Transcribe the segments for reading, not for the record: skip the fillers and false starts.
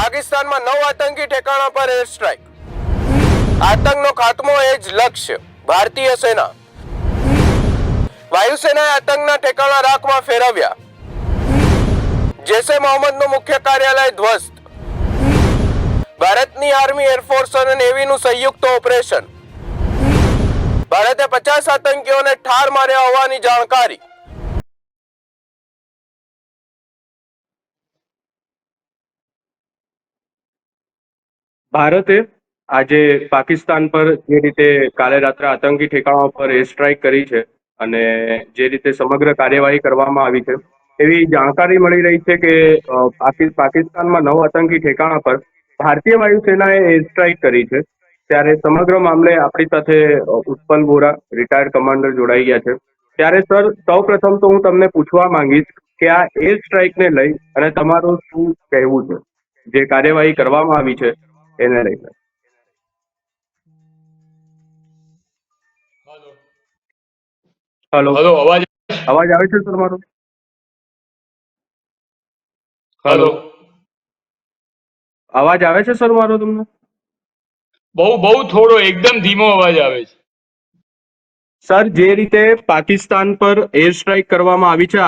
પાકિસ્તાનમાં 9 આતંકી ઠેકાણા પર એર સ્ટ્રાઇક. આતંકનો ખાત્મો એ જ લક્ષ્ય. ભારતીય સેના. વાયુસેનાએ આતંકના ઠેકાણા રાખમાં ફેરવ્યા. જૈશે મોહમ્મદનું મુખ્ય કાર્યાલય ધ્વસ્ત. ભારતની આર્મી, એરફોર્સ અને નેવીનું સંયુક્ત ઓપરેશન. ભારતે 50 આતંકીઓને ઠાર માર્યા હોવાની જાણકારી. ભારતે આજે પાકિસ્તાન પર જે રીતે કાલે રાત્રે આતંકી ઠેકાણા પર એર સ્ટ્રાઇક કરી છે અને જે રીતે સમગ્ર કાર્યવાહી કરવામાં આવી છે એવી જાણકારી મળી રહી છે કે પાકિસ્તાનમાં 9 આતંકી ઠેકાણા પર ભારતીય વાયુસેનાએ એર સ્ટ્રાઇક કરી છે. ત્યારે સમગ્ર મામલે આપણી સાથે ઉત્પલ વોરા, રિટાયર્ડ કમાન્ડર જોડાઈ ગયા છે. ત્યારે સર, સૌ પ્રથમ તો હું તમને પૂછવા માંગીશ કે આ એર સ્ટ્રાઇકને લઈ અને તમારું શું કહેવું છે, જે કાર્યવાહી કરવામાં આવી છે એને લઈને. હેલો, હેલો, અવાજ આવે છે સર મારો? હેલો, અવાજ આવે છે સર મારો તમને? બહુ થોડો એકદમ ધીમો અવાજ આવે છે. સર, જે રીતે પાકિસ્તાન પર એર સ્ટ્રાઇક કરવામાં આવી છે,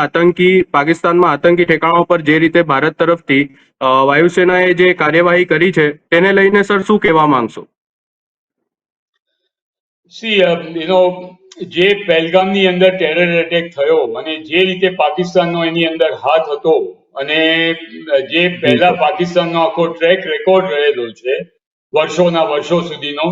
પાકિસ્તાનમાં આતંકી ઠેકાણાઓ પર જે રીતે ભારત તરફથી વાયુસેનાએ જે કાર્યવાહી કરી છે તેને લઈને સર શું કહેવા માંગશો? જે પહેલગામની અંદર ટેરર એટેક થયો અને જે રીતે પાકિસ્તાનનો એની અંદર હાથ હતો અને જે પહેલા પાકિસ્તાનનો આખો ટ્રેક રેકોર્ડ રહેલો છે વર્ષોના વર્ષો સુધીનો,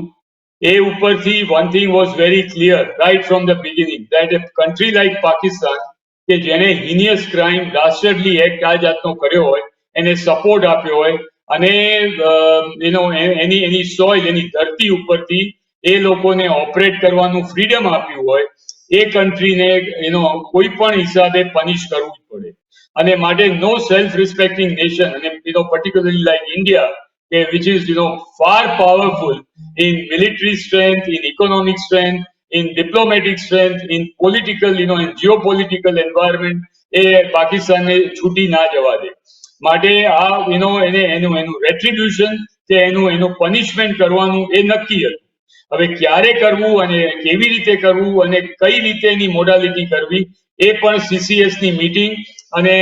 એ ઉપરથી one thing was very clear right from the beginning that a country like Pakistan, કે જેને હિનિયસ ક્રાઇમ, ડાસ્ટર્ડલી એક્ટ આ જાતનો કર્યો હોય, એને સપોર્ટ આપ્યો હોય અને એની સોઇલ, એની ધરતી ઉપરથી એ લોકોને ઓપરેટ કરવાનું ફ્રીડમ આપ્યું હોય, એ કન્ટ્રીને કોઈ પણ હિસાબે પનિશ કરવું જ પડે. અને માટે નો સેલ્ફ રિસ્પેક્ટિંગ નેશન, અને particularly like India, which is far powerful in military strength, in economic strength, in diplomatic strength, in political, in geopolitical environment, એ પાકિસ્તાનને છૂટી ના જવા દે. માટે આ એનું રેટ્રિબ્યુશન કે એનું પનિશમેન્ટ કરવાનું એ નક્કી હતું. હવે ક્યારે કરવું અને કેવી રીતે કરવું અને કઈ રીતે એની મોડાલિટી કરવી, એ પણ CCS ની મીટિંગ અને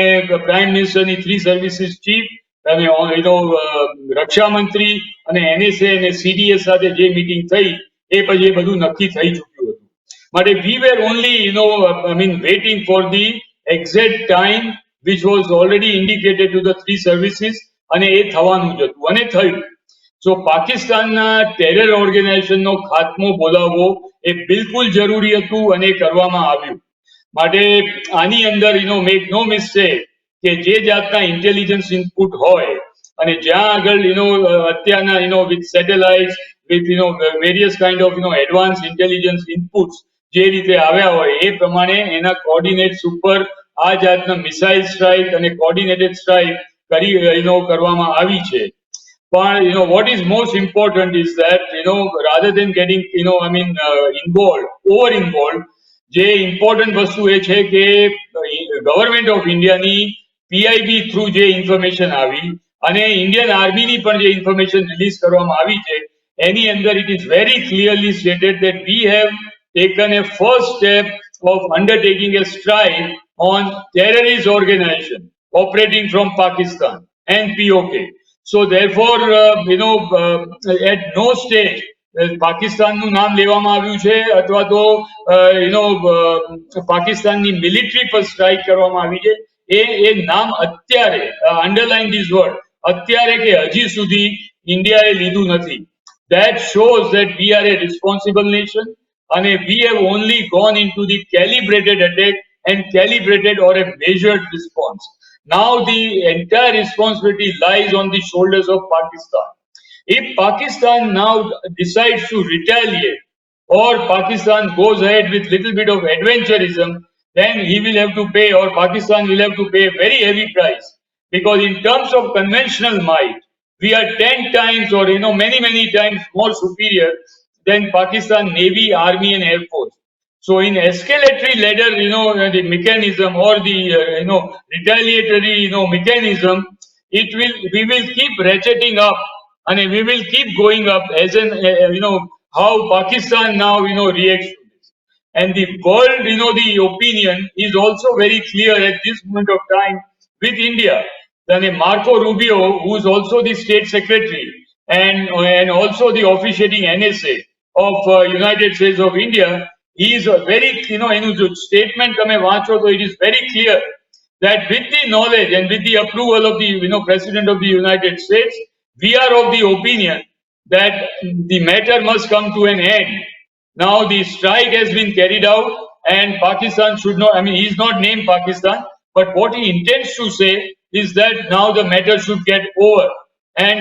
પ્રાઇમ મિનિસ્ટરની 3 સર્વિસીસ ચીફ અને રક્ષા મંત્રી અને NSA અને CDS સાથે જે મીટિંગ થઈ, એ પછી એ બધું નક્કી થઈ ચૂક્યું હતું. માટે we were only waiting for the exact time which was already indicated to the 3 services, અને એ થવાનું જ હતું અને થયું. સો પાકિસ્તાનના ટેરર ઓર્ગેનાઇઝેશનનો ખાત્મો બોલાવવો એ બિલકુલ જરૂરી હતું અને કરવામાં આવ્યું. માટે આની અંદર મેક નો મિસ્ટેક કે જે જાતના ઇન્ટેલિજન્સ ઇનપુટ હોય અને જ્યાં આગળ અત્યારના with satellites, with various kind of advance intelligence inputs જે રીતે આવ્યા હોય એ પ્રમાણે એના કોર્ડિનેટ્સ ઉપર આ જાતના મિસાઇલ સ્ટ્રાઇક અને કોર્ડિનેટેડ સ્ટ્રાઇક કરવામાં આવી છે. પણ what is most important is that rather than getting over involved, જે ઇમ્પોર્ટન્ટ વસ્તુ એ છે કે ગવર્મેન્ટ ઓફ ઇન્ડિયાની PIB થ્રુ જે ઇન્ફોર્મેશન આવી અને ઇન્ડિયન આર્મીની પણ જે ઇન્ફોર્મેશન રિલીઝ કરવામાં આવી છે, એની અંદર it is very clearly stated that we have taken a first step of undertaking a strike on terrorist organization operating from Pakistan and POK. So therefore, at no stage પાકિસ્તાનનું નામ લેવામાં આવ્યું છે અથવા તો પાકિસ્તાનની મિલિટરી પર સ્ટ્રાઇક કરવામાં આવી છે. એ નામ અત્યારે, અંડરલાઇન ધીસ વર્ડ, અત્યારે કે હજી સુધી ઇન્ડિયાએ લીધું નથી. That shows that we are a responsible nation and we have only gone into the calibrated attack and calibrated or a measured response. Now the entire responsibility lies on the shoulders of Pakistan. If Pakistan now decides to retaliate or Pakistan goes ahead with little bit of adventurism, then he will have to pay, or Pakistan will have to pay a very heavy price. Because in terms of conventional might, we are 10 times or many times more superior than Pakistan Navy, Army and Air Force. So in escalatory ladder, the mechanism or the retaliatory mechanism, we will keep ratcheting up, and we will keep going up as an how Pakistan now reacts to this. And the world, the opinion is also very clear at this moment of time with India. Then Marco Rubio, who is also the State Secretary and also the officiating NSA of United States of India, he is a very, એનું જો statement તમે વાંચો તો it is very clear that with the knowledge and with the approval of the President of the United States, we are of the opinion that the matter must come to an end. Now the strike has been carried out, and Pakistan should not, I mean, he's not named Pakistan, but what he intends to say is that now the matter should get over and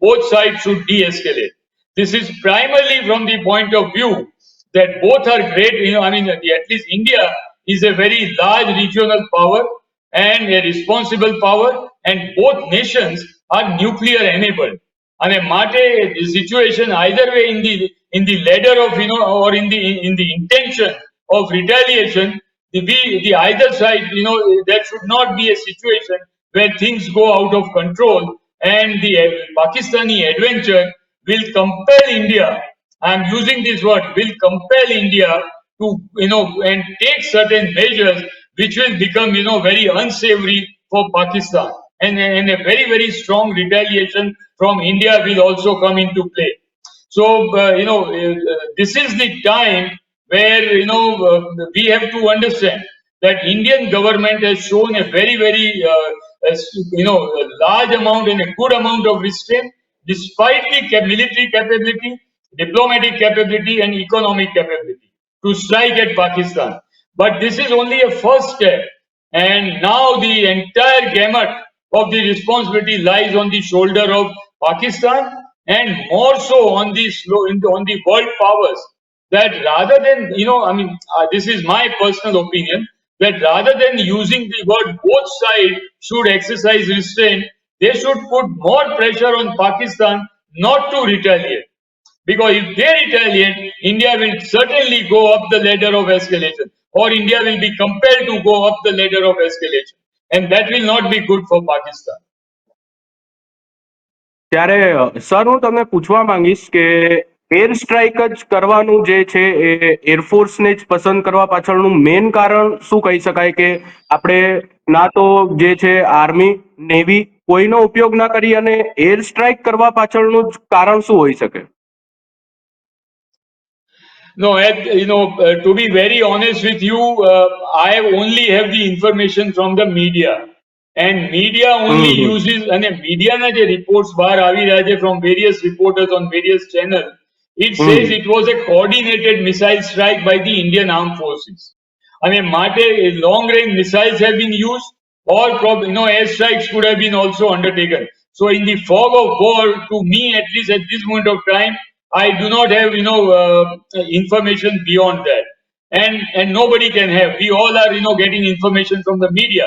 both sides should de-escalate. This is primarily from the point of view that both are great, at least India is a very large regional power and a responsible power, and both nations are nuclear enabled. And a mate situation either way in the ladder of or in the intention of retaliation, the either side, there should not be a situation where things go out of control and the Pakistani adventure will compel India, I am using this word, will compel India to, and take certain measures which will become, very unsavory for Pakistan. And a very, very strong retaliation from India will also come into play. So, this is the time where, we have to understand that Indian government has shown a very, very, a large amount and a good amount of restraint, despite the military capability, diplomatic capability and economic capability to strike at Pakistan. But this is only a first step, and now the entire gamut of the responsibility lies on the shoulder of Pakistan, and more so on the world powers, that rather than, this is my personal opinion, that rather than using the word both sides should exercise restraint, they should put more pressure on Pakistan not to retaliate. Because if they retaliate, India will certainly go up the ladder of escalation, or India will be compelled to go up the ladder of escalation. And that will not be good for Pakistan. ત્યારે sir હું તમને પૂછવા માંગીશ કે air strike જ કરવાનું જે છે એ એરફોર્સને જ પસંદ કરવા પાછળનું મેઇન કારણ શું કહી શકાય કે આપણે ના તો જે છે આર્મી નેવી કોઈનો ઉપયોગ ના કરી અને એર સ્ટ્રાઇક કરવા પાછળનું જ કારણ શું હોઈ શકે? No, to be very honest with you, I only have the information from the media. And media only uses, and media na je reports bahar avi raha hai from various reporters on various channels, it says it was a coordinated missile strike by the Indian Armed Forces. I mean, long range missiles have been used, or air strikes could have been also undertaken. So in the fog of war, to me at least at this moment of time, I do not have information beyond that, and nobody can have. We all are getting information from the media.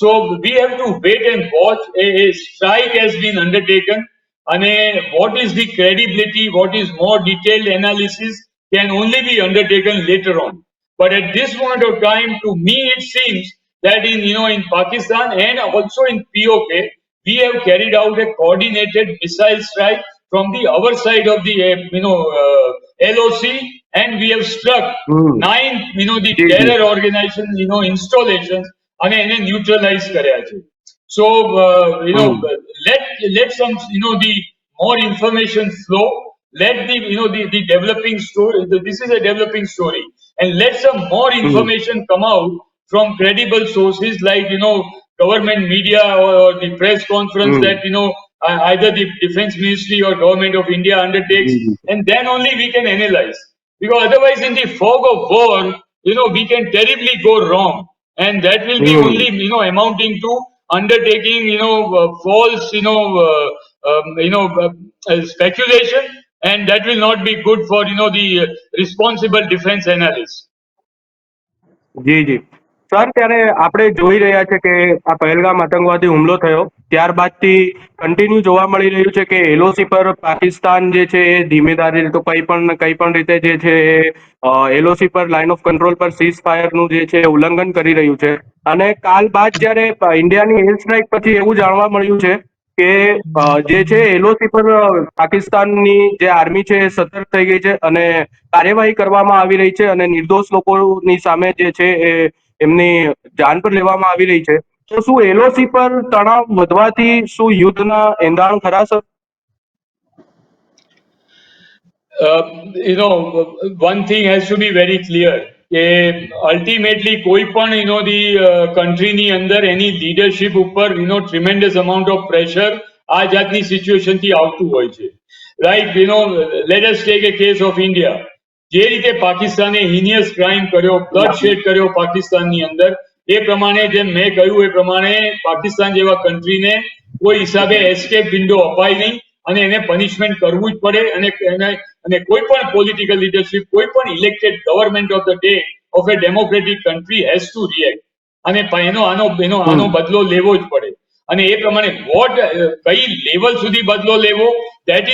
So we have to wait and watch. A strike has been undertaken, and what is the credibility, what is more detailed analysis can only be undertaken later on. But at this moment of time, to me it seems that in Pakistan and also in POK, we have carried out a coordinated missile strike from the other side of the LOC, and we have struck 9 the terror organization installations and neutralize karya છે. So let some the more information flow, let the developing story, this is a developing story, and let some more information come out from credible sources like government media or the press conference that either the Defense Ministry or Government of India undertakes, and then only we can analyze. Because otherwise, in the fog of war, we can terribly go wrong, and that will be only amounting to undertaking false speculation, and that will not be good for the responsible defense analysts. જી જી sir, ત્યારે આપણે જોઈ રહ્યા છે કે આ પહેલગામ આતંકવાદી હુમલો થયો ત્યારબાદથી કન્ટિન્યુ જોવા મળી રહ્યું છે કે એલઓસી પર પાકિસ્તાન જે છે એ ધીમેધારે તો કઈ પણ રીતે જે છે એલઓસી પર લાઇન ઓફ કંટ્રોલ પર સીઝ ફાયરનું જે છે ઉલ્લંઘન કરી રહ્યું છે. અને કાલ બાદ જ્યારે ઇન્ડિયાની એર સ્ટ્રાઇક પછી એવું જાણવા મળ્યું છે કે જે છે એલઓસી પર પાકિસ્તાનની જે આર્મી છે એ સતર્ક થઈ ગઈ છે અને કાર્યવાહી કરવામાં આવી રહી છે અને નિર્દોષ લોકોની સામે જે છે એ એમની જાન પર લેવામાં આવી રહી છે. તો શું એલઓસી પર તણાવ વધવાથી શું યુદ્ધના એંધાણ ખરા sir? One thing has to be very clear કે ultimately કોઈ પણ the country ની અંદર એની leadership ઉપર tremendous amount of pressure આ જાતની સિચ્યુએશન થી આવતું હોય છે. Like let us take a case of India. જે રીતે પાકિસ્તાને હિનિયસ ક્રાઇમ કર્યો, બ્લડશેડ કર્યો પાકિસ્તાનની અંદર, એ પ્રમાણે જેમ મેં કહ્યું એ પ્રમાણે પાકિસ્તાન જેવા કન્ટ્રીને કોઈ હિસાબે એસ્કેપ વિન્ડો અપાય નહીં અને એને પનિશમેન્ટ કરવું જ પડે અને કોઈ પણ પોલિટિકલ લીડરશિપ, કોઈ પણ elected government of the day of a democratic country has to react અને આનો બદલો લેવો જ પડે. અને એ પ્રમાણે કઈ લેવલ સુધી બદલો લેવો, that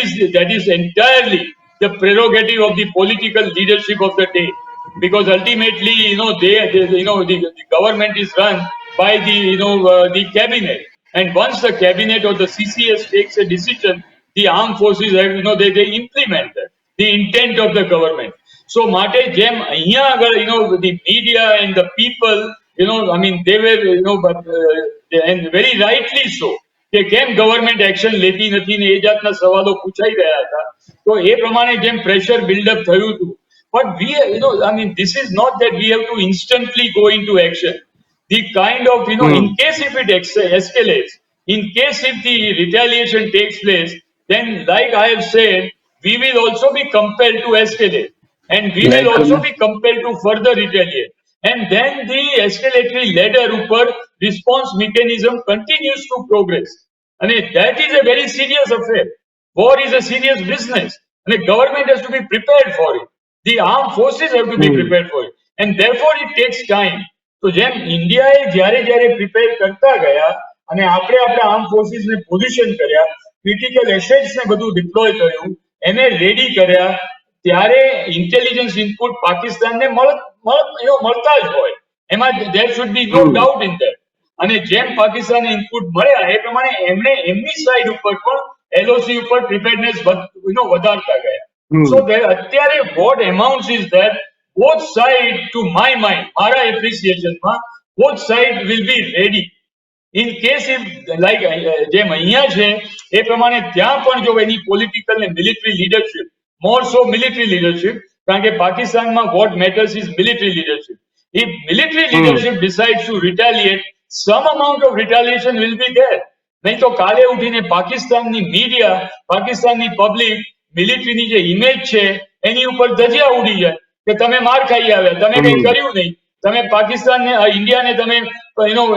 is entirely the prerogative of the political leadership of the day, because ultimately the government is run by the cabinet, and once the cabinet or the CCS takes a decision, the armed forces have they implement that, the intent of the government. So માટે જેમ અહીંયા આગળ the media and the people I mean they were but and very rightly so કે કેમ government action લેતી નથી ને એ જાતના સવાલો પૂછાઈ રહ્યા હતા. તો એ પ્રમાણે જેમ પ્રેશર બિલ્ડઅપ થયું હતું, but we I mean this is not that we have to instantly go into action. The kind of in case if it escalates, in case if the retaliation takes place, then like I have said, we will also be compelled to escalate and we will also be compelled to further retaliate, and then the escalatory ladder upper response mechanism continues to progress, and that is a very serious affair. War is a serious business and the government has to be prepared for it. The armed forces have to be prepared for it, and therefore it takes time. તો જેમ ઇન્ડિયાએ જ્યારે જ્યારે prepare કરતા ગયા અને આપણે આપણા આર્મ ફોર્સીસને પોઝિશન કર્યા, ક્રિટિકલ એસેટ્સને બધું ડિપ્લોય કર્યું, એને રેડી કર્યા, ત્યારે ઇન્ટેલિજન્સ ઇનપુટ પાકિસ્તાનને મળતા જ હોય, એમાં there should be no doubt in that. અને જેમ પાકિસ્તાનને ઇનપુટ મળ્યા એ પ્રમાણે એમણે એમની સાઈડ ઉપર પણ એલઓસી ઉપર પ્રિપેરનેસ વધારતા ગયા. So અત્યારે what amounts is that both sides, to my mind, મારા એપ્રિસિએશનમાં, both sides will be ready. In case if like જેમ અહીંયા છે એ પ્રમાણે ત્યાં પણ જો એની પોલિટિકલ ને મિલિટરી લીડરશિપ, મોર સો મિલિટરી લીડરશિપ, કારણ કે પાકિસ્તાનમાં what matters is military leadership. If military leadership decides to retaliate, some amount of retaliation will be there. નહીં તો કાલે ઉઠીને પાકિસ્તાનની મીડિયા, પાકિસ્તાનની પબ્લિક મિલિટરીની જે ઇમેજ છે એની ઉપર ધજિયા ઉડી જાય કે તમે માર ખાઈ આવ્યા, તમે કંઈ કર્યું નહીં, તમે પાકિસ્તાનને ઇન્ડિયાને તમે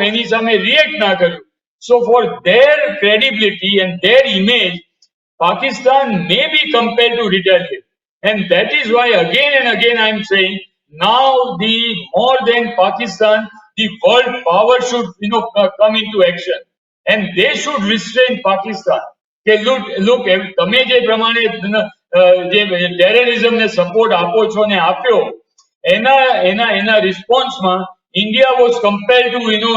એની સામે રિએક્ટ ના કર્યું. So for their credibility and their image, Pakistan may be compelled to retaliate, and that is why again and again I am saying now the more than Pakistan, the world power should come into action and they should restrain Pakistan. કે look તમે જે પ્રમાણે જે ટેરરિઝમને support આપો છો ને આપ્યો, એના રિસ્પોન્સમાં India was compelled to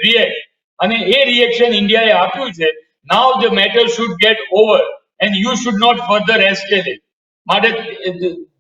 react, અને એ રિએક્શન ઇન્ડિયાએ આપ્યું છે. Now the matter should get over and you should not further escalate. માટે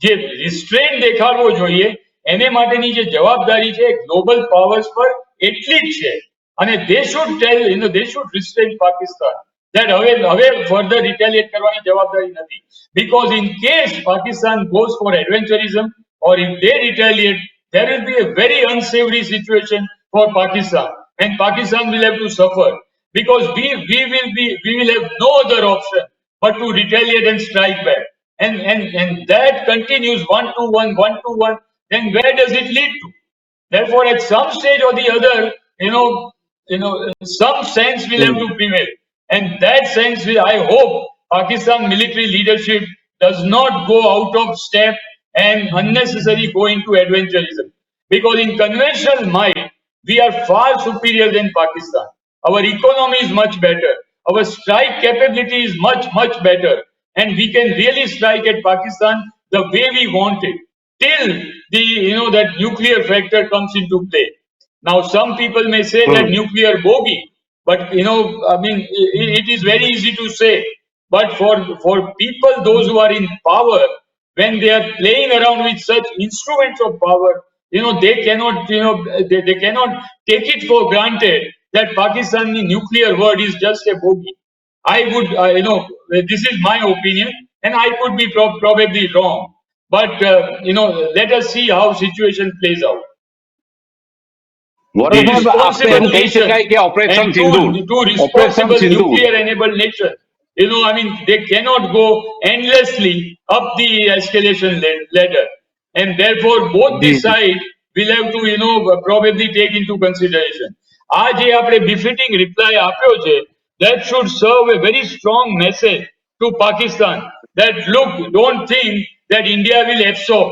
જે રિસ્ટ્રેન દેખાડવો જોઈએ એને માટેની જે જવાબદારી છે ગ્લોબલ પાવર્સ પર એટલી જ છે, અને they should tell they should restrain Pakistan that હવે further retaliate કરવાની જવાબદારી નથી, because in case Pakistan goes for adventurism or if they retaliate, there will be a very unsavory situation for Pakistan, and Pakistan will have to suffer, because we will have no other option but to retaliate and strike back, and that continues 1-1, then where does it lead to? Therefore at some stage or the other some sense will have to prevail. And that sense, I hope Pakistan military leadership does not go out of step and unnecessarily go into adventurism. Because in conventional might, we are far superior than Pakistan. Our economy is much better. Our strike capability is much, much better. And we can really strike at Pakistan the way we want it, till that nuclear factor comes into play. Now, some people may say that nuclear bogey, But I mean, it is very easy to say. But for people, those who are in power, when they are playing around with such instruments of power, they cannot, they cannot take it for granted that Pakistani nuclear word is just a bogey. I would, this is my opinion, and I could be probably wrong. But let us see how situation plays out. Vora Two સાહેબ આપણે એમ responsible કહી nations શકાય કે operation and Sindoor two operation responsible Sindoor nuclear-enabled nations. I mean, they cannot go endlessly up the escalation ladder, and therefore both the G G sides will have to, probably take into consideration. આ જે આપણે befitting reply આપ્યો છે, that should serve a very strong message to Pakistan that look, don't think that India will absorb.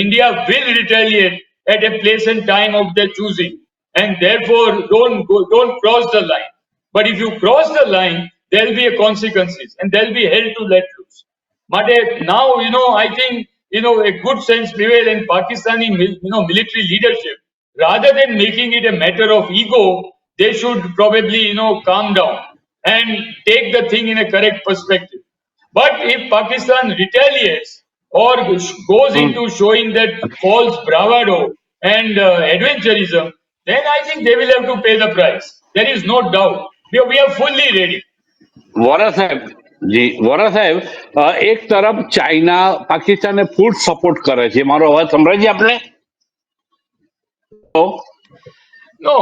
India will retaliate at a place and time of their choosing, and therefore don't cross the line. But if you cross the line, there will be a consequences, and there will be hell to let loose. But now, I think, a good sense prevail in Pakistani, military leadership. Rather than making it a matter of ego, they should probably, calm down and take the thing in a correct perspective. But if Pakistan retaliates or goes into showing that false bravado and adventurism, then I think they will have to pay the price. There is no doubt. We are fully ready. Vora સાહેબ જી વોરા સાહેબ એક તરફ China પાકિસ્તાનને full support કરે છે મારો અવાજ સંભળાય છે આપણે તો No,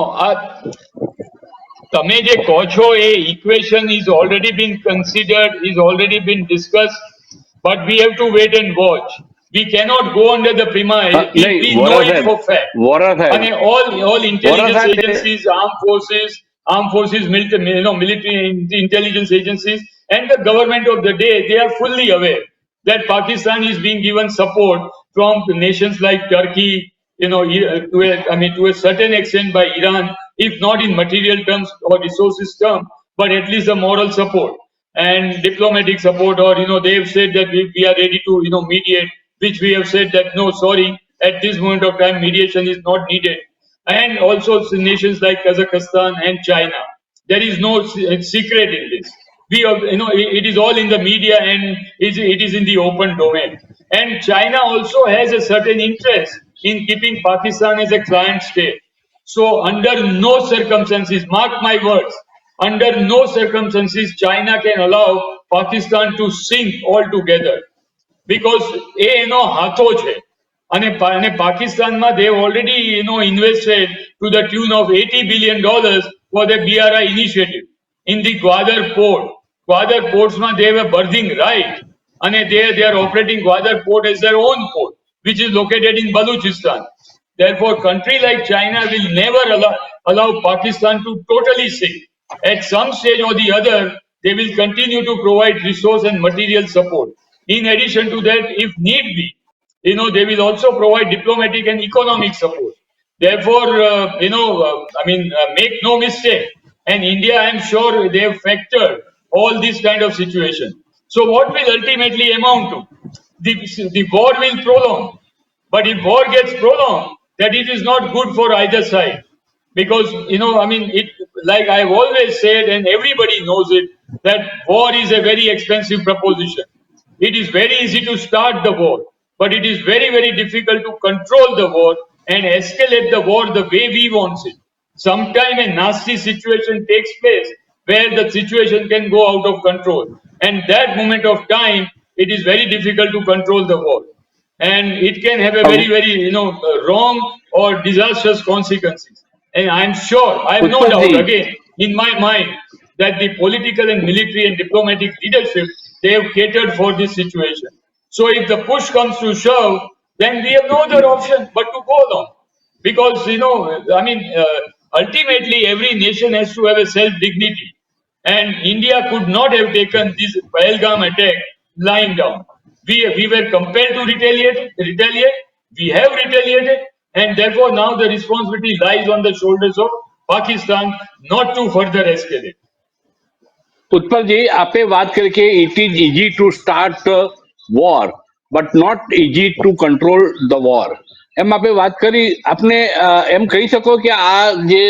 તમે જે કહો છો એ equation is already been considered, is already been discussed, but we have to wait and watch. We cannot go under the premise, નહીં we know વોરા it સાહેબ for fact. વોરા સાહેબ And all વોરા intelligence સાહેબ agencies, armed forces, military intelligence agencies, and the government of the day, they are fully aware that Pakistan is being given support from nations like Turkey, to a certain extent by Iran, if not in material terms or resources terms, but at least the moral support and diplomatic support, or they have said that we are ready to mediate, which we have said that no, sorry, at this moment of time mediation is not needed. And also nations like Kazakhstan and China, there is no secret in this. It is all in the media, and it is in the open domain. And China also has a certain interest in keeping Pakistan as a client state. So under no circumstances, mark my words, under no circumstances China can allow Pakistan to sink altogether, because એનો હાથો છે. અને પાકિસ્તાનમાં they have already invested to the tune of $80 billion for the BRI initiative in the Gwadar port. Gwadar portsમાં they have a berthing right, and they are operating Gwadar port as their own port, which is located in Balochistan. Therefore, country like China will never allow Pakistan to totally sink. At some stage or the other, they will continue to provide resource and material support. In addition to that, if need be, they will also provide diplomatic and economic support. Therefore, make no mistake. And India, I am sure they have factored all this kind of situation. So what will ultimately amount to? The war will prolong. But if war gets prolonged, that it is not good for either side. Because, it, like I've always said, and everybody knows it, that war is a very expensive proposition. It is very easy to start the war, but it is very, very difficult to control the war and escalate the war the way we want it. Sometime a nasty situation takes place where the situation can go out of control. And that moment of time, it is very difficult to control the war. And it can have a very, very, wrong or disastrous consequences. And I'm sure, I have no doubt, ઉત્પલજી again, in my mind, that the political and military and diplomatic leadership, they have catered for this situation. So if the push comes to shove, then we have no other option but to go along. Because, ultimately every nation has to have a self-dignity. And India could not have taken this Pahalgam attack lying down. We were compelled to retaliate. We have retaliated, and therefore now the responsibility lies on the shoulders of Pakistan not to further escalate. ઉત્પલજી આપે વાત કરી કે it is easy to start war but not easy to control the war એમ આપે વાત કરી આપને એમ કહી શકો કે આ જે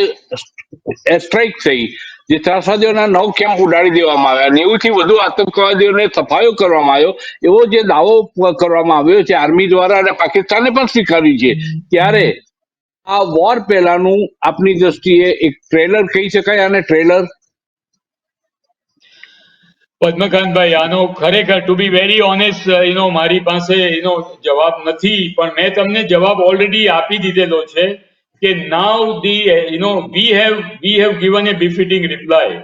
સ્ટ્રાઇક થઈ જે ત્રાસવાદીઓના 9 કેમ્પ ઉડાડી દેવામાં આવ્યા, 90 થી વધુ આતંકવાદીઓને સફાયો કરવામાં આવ્યો, એવો જે દાવો કરવામાં આવ્યો છે આર્મી દ્વારા અને પાકિસ્તાને પણ સ્વીકાર્યું છે, ત્યારે આ વોર પહેલાનું આપની દ્રષ્ટિએ એક ટ્રેલર કહી શકાય આને ટ્રેલર? પદ્મકાંતભાઈ, આનો ખરેખર ટુ બી વેરી ઓનેસ્ટ મારી પાસે જવાબ નથી, પણ મેં તમને જવાબ ઓલરેડી આપી દીધેલો છે કે now we have given a befitting reply.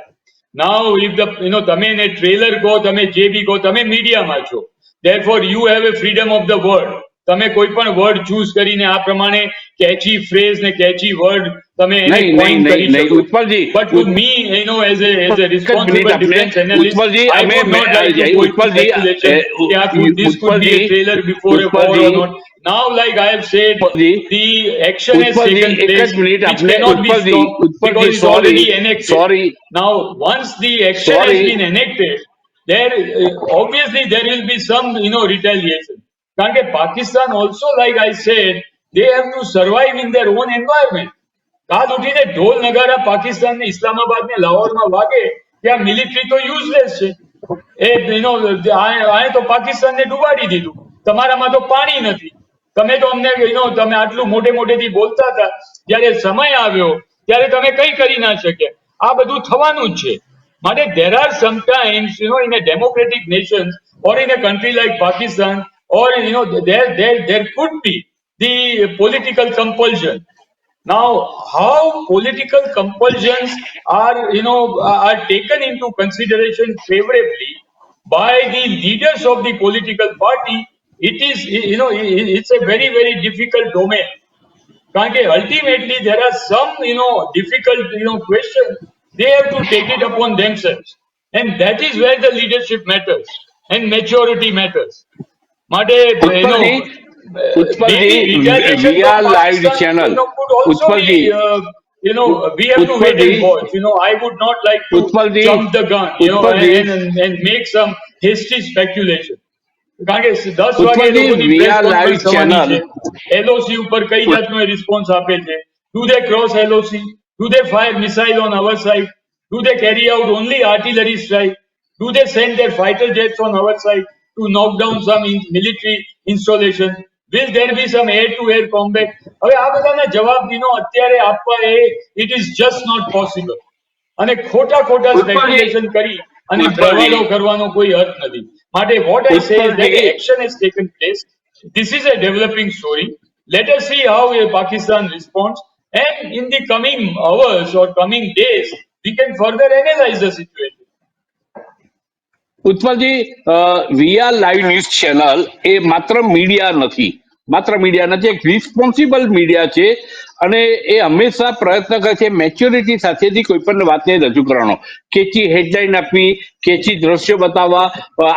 Now if the તમે એને ટ્રેલર કહો, તમે જે બી કહો, તમે મીડિયામાં છો, therefore you have a freedom of the word. તમે કોઈ પણ વર્ડ ચૂઝ કરીને આ પ્રમાણે કેચી ફ્રેઝ ને કેચી વર્ડ તમે એને કોઈન કરી શકો. ઉત્પલજી, But to me, as a responsible defense analyst, ઉત્પલજી, I would not like to go into speculation this could be a trailer before a war or not. Now, like I have said, the action has taken place, which cannot be stopped because it's already enacted. Now, once the action has been enacted, there obviously there will be some retaliation. કારણ કે Pakistan also, like I said, they have to survive in their own environment. કાલ ઉઠીને ઢોલ નગારા પાકિસ્તાન ને ઇસ્લામાબાદ ને લાહોરમાં વાગે ત્યાં મિલિટરી તો યુઝલેસ છે. આને તો પાકિસ્તાનને ડૂબાડી દીધું. તમારામાં તો પાણી નથી. તમે તો અમને તમે આટલું મોટેથી બોલતા હતા, જ્યારે સમય આવ્યો ત્યારે તમે કંઈ કરી ના શક્યા. આ બધું થવાનું જ છે. માટે there are sometimes in a democratic nations or in a country like Pakistan or there could be the political compulsion. Now, how political compulsions are taken into consideration favorably by the leaders of the political party, it is it's a very, very difficult domain. કારણ કે ultimately there are some difficult questions they have to take it upon themselves, and that is where the leadership matters and maturity matters. માટે Utpalji, we are live channel. Utpalji, we have to wait and watch. I would not like to jump the gun, and make some hasty speculation. કારણ કે 10 વાગે લોકોની press conference થવાની છે. LOC ઉપર કઈ જાતનો રિસ્પોન્સ આપે છે? Do they cross LOC? Do they fire missile on our side? Do they carry out only artillery strike? Do they send their fighter jets on our side to knock down some military installation? Will there be some air-to-air combat? હવે આ બધાના જવાબ અત્યારે આપવા it is just not possible. અને ખોટા speculation કરી અને બરવાડો કરવાનો કોઈ અર્થ નથી. માટે what I say is that action has taken place. This is a developing story. Let us see how Pakistan responds, and in the coming hours or coming days we can further analyze the situation. ઉત્પલજી, VR live news channel એ માત્ર media નથી, એક responsible media છે, અને એ હંમેશા પ્રયત્ન કરે છે મેચ્યોરિટી સાથેથી કોઈ પણ વાતને રજૂ કરવાનો. કેચી હેડલાઇન આપવી, કેચી દ્રશ્યો બતાવવા,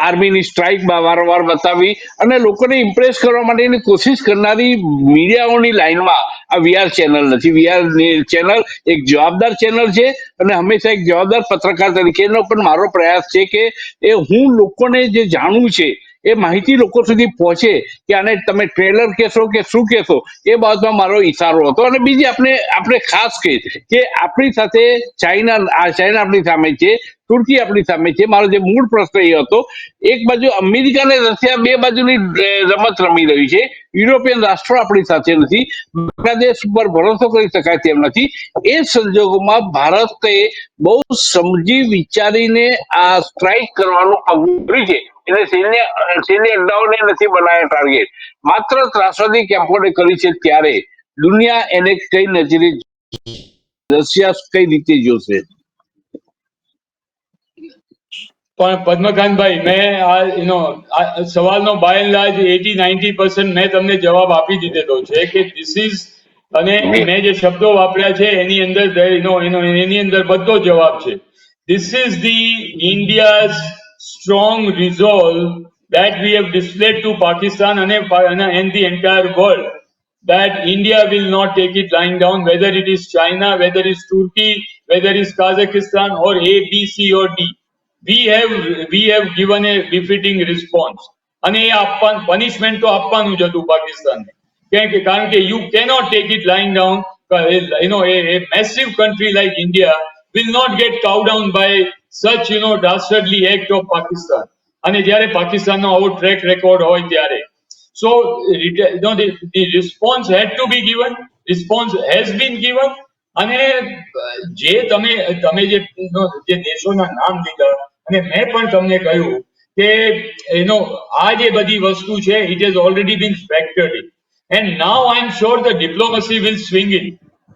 આર્મીની સ્ટ્રાઇક વારંવાર બતાવવી અને લોકોને ઇમ્પ્રેસ કરવા માટેની કોશિશ કરનારી મીડિયાઓની લાઇનમાં આ વીઆર ચેનલ નથી. વીઆર ચેનલ એક જવાબદાર ચેનલ છે, અને હંમેશા એક જવાબદાર પત્રકાર તરીકેનો પણ મારો પ્રયાસ છે કે હું લોકોને જે જાણવું છે એ માહિતી લોકો સુધી પહોંચે, કે આને તમે ટ્રેલર કહેશો કે શું કહેશો, એ બાબતમાં મારો ઈશારો હતો. અને બીજી આપણે ખાસ કહીએ કે આપણી સાથે ચાઇના આપણી સામે છે, તુર્કી આપણી સામે છે. મારો જે મૂળ પ્રશ્ન એ હતો, એક બાજુ અમેરિકા અને રશિયા બે બાજુની રમત રમી રહી છે, યુરોપિયન રાષ્ટ્રો આપણી સાથે નથી, બાંગ્લાદેશ ઉપર ભરોસો કરી શકાય તેમ નથી. એ સંજોગોમાં ભારતે બહુ સમજી વિચારીને આ સ્ટ્રાઇક કરવાનું પગલું ભર્યું છે. એટલે સૈન્ય અડ્ડાઓને નથી બનાવ્યા ટાર્ગેટ, માત્ર ત્રાસવાદી કેમ્પોને કરી છે. ત્યારે દુનિયા એને કઈ નજરે, રશિયા કઈ રીતે જોશે? પણ પદ્મકાંતભાઈ, મેં આ સવાલનો બાય એન્ડ લાર્જ 80-90% મેં તમને જવાબ આપી દીધેલો છે કે ધીસ ઇઝ, અને મેં જે શબ્દો વાપર્યા છે એની અંદર બધો જવાબ છે. This is the India's strong resolve that we have displayed to Pakistan and the entire world, that India will not take it lying down, whether it is China, whether it is Turkey, whether it is Kazakhstan or A, B, C or D. We have given a befitting response. અને એ punishment તો આપવાનું જ હતું પાકિસ્તાનને, કારણ કે you cannot take it lying down. A massive country like India will not get cowed down by such dastardly act of Pakistan. અને જ્યારે પાકિસ્તાનનો આવો ટ્રેક રેકોર્ડ હોય ત્યારે so the response had to be given, response has been given. અને જે તમે જે દેશોના નામ લીધા અને મેં પણ તમને કહ્યું કે આ જે બધી વસ્તુ છે it has already been factored in, and now I am sure the diplomacy will swing in,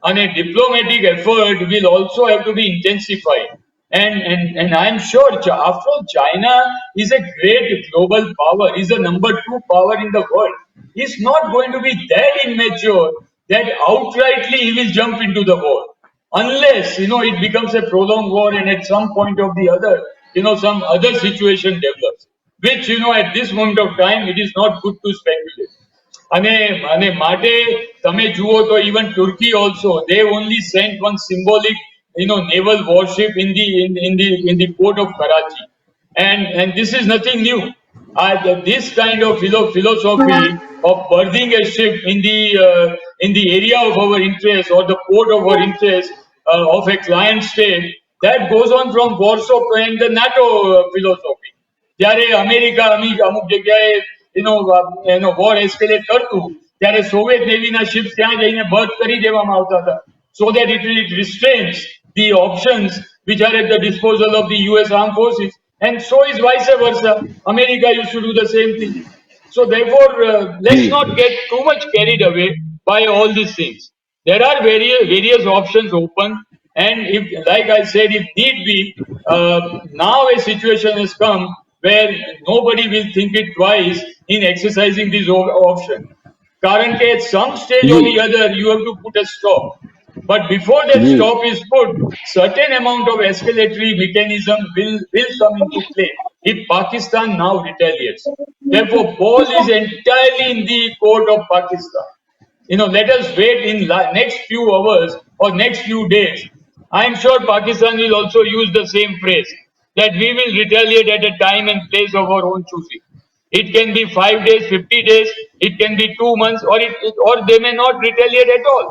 and a diplomatic effort will also have to be intensified. And I am sure, after all, China is a great global power, is the number 2 power in the world. He's not going to be that immature that outrightly he will jump into the war, unless it becomes a prolonged war, and at some point of the other, some other situation develops, which at this moment of time it is not good to speculate. અને માટે તમે જુઓ તો even Turkey also, they only sent one symbolic naval warship in the port of Karachi, and this is nothing new. This kind of philosophy of berthing a ship in the area of our interest or the port of our interest of a client state, that goes on from Warsaw and the NATO philosophy. જ્યારે America અમુક જગ્યાએ war escalate કરતું ત્યારે Soviet નેવીના ships ત્યાં જઈને birth કરી દેવામાં આવતા હતા, so that it restrains the options which are at the disposal of the US armed forces, and so is vice versa. America used to do the same thing. So therefore, let's not get too much carried away by all these things. There are various options open, and if, like I said, if need be, now a situation has come where nobody will think it twice in exercising this option. કારણ કે at some stage or the other, you have to put a stop. But before that stop is put, certain amount of escalatory mechanism will come into play if Pakistan now retaliates. Therefore, ball is entirely in the court of Pakistan. Let us wait in next few hours or next few days. I am sure Pakistan will also use the same phrase, that we will retaliate at a time and place of our own choosing. It can be 5 days, 50 days, it can be 2 months, or they may not retaliate at all.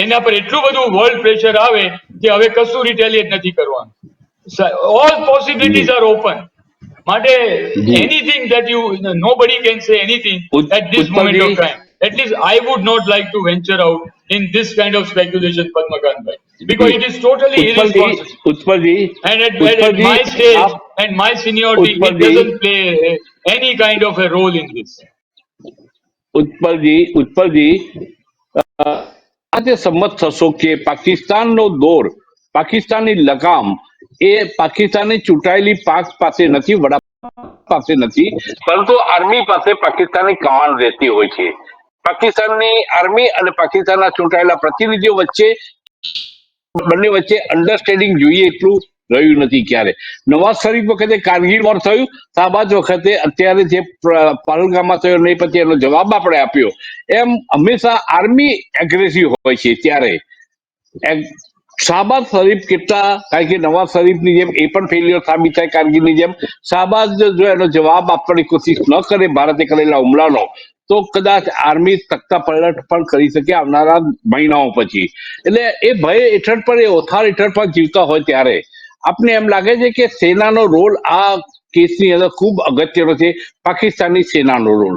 એના પર એટલું બધું world pressure આવે કે હવે કશું રિટેલિએટ નથી કરવાનું. All possibilities are open. માટે anything that nobody can say anything at this moment of time. At least I would not like to venture out in this kind of speculation, Padmakant bhai, because it is totally irresponsible. And at my stage and my seniority, it doesn't play any kind of a role in this. ઉત્પલજી આજે સંમત થશો કે પાકિસ્તાનનો દોર, પાકિસ્તાનની લગામ એ પાકિસ્તાનની ચૂંટાયેલી પાક પાસે નથી, વડા પાસે નથી, પરંતુ આર્મી પાસે પાકિસ્તાનની કમાન રહેતી હોય છે. પાકિસ્તાનની આર્મી અને પાકિસ્તાનના ચૂંટાયેલા પ્રતિનિધિઓ વચ્ચે બંને વચ્ચે અન્ડરસ્ટેન્ડિંગ જોઈએ એટલું રહ્યું નથી ક્યારે. નવાઝ શરીફ વખતે કારગિલ વોર થયું, શાહબાજ વખતે અત્યારે જે પહલગામમાં થયો નહીં પછી એનો જવાબ આપણે આપ્યો, એમ હંમેશા આર્મી એગ્રેસિવ હોય છે. ત્યારે શાહબાજ શરીફ કેટલા, કારણ કે નવાઝ શરીફની જેમ એ પણ ફેલિયર સાબિત થાય કારગિલની જેમ, શાહબાજ જો એનો જવાબ આપવાની કોશિશ ન કરે ભારતે કરેલા હુમલાનો, તો કદાચ આર્મી તખ્તા પલટ પણ કરી શકે આવનારા મહિનાઓ પછી. એટલે એ ભય હેઠળ પર, એ ઓથાર હેઠળ પણ જીવતા હોય ત્યારે આપને એમ લાગે છે કે સેનાનો રોલ આ કેસની અંદર ખૂબ અગત્યનો છે, પાકિસ્તાનની સેનાનો રોલ?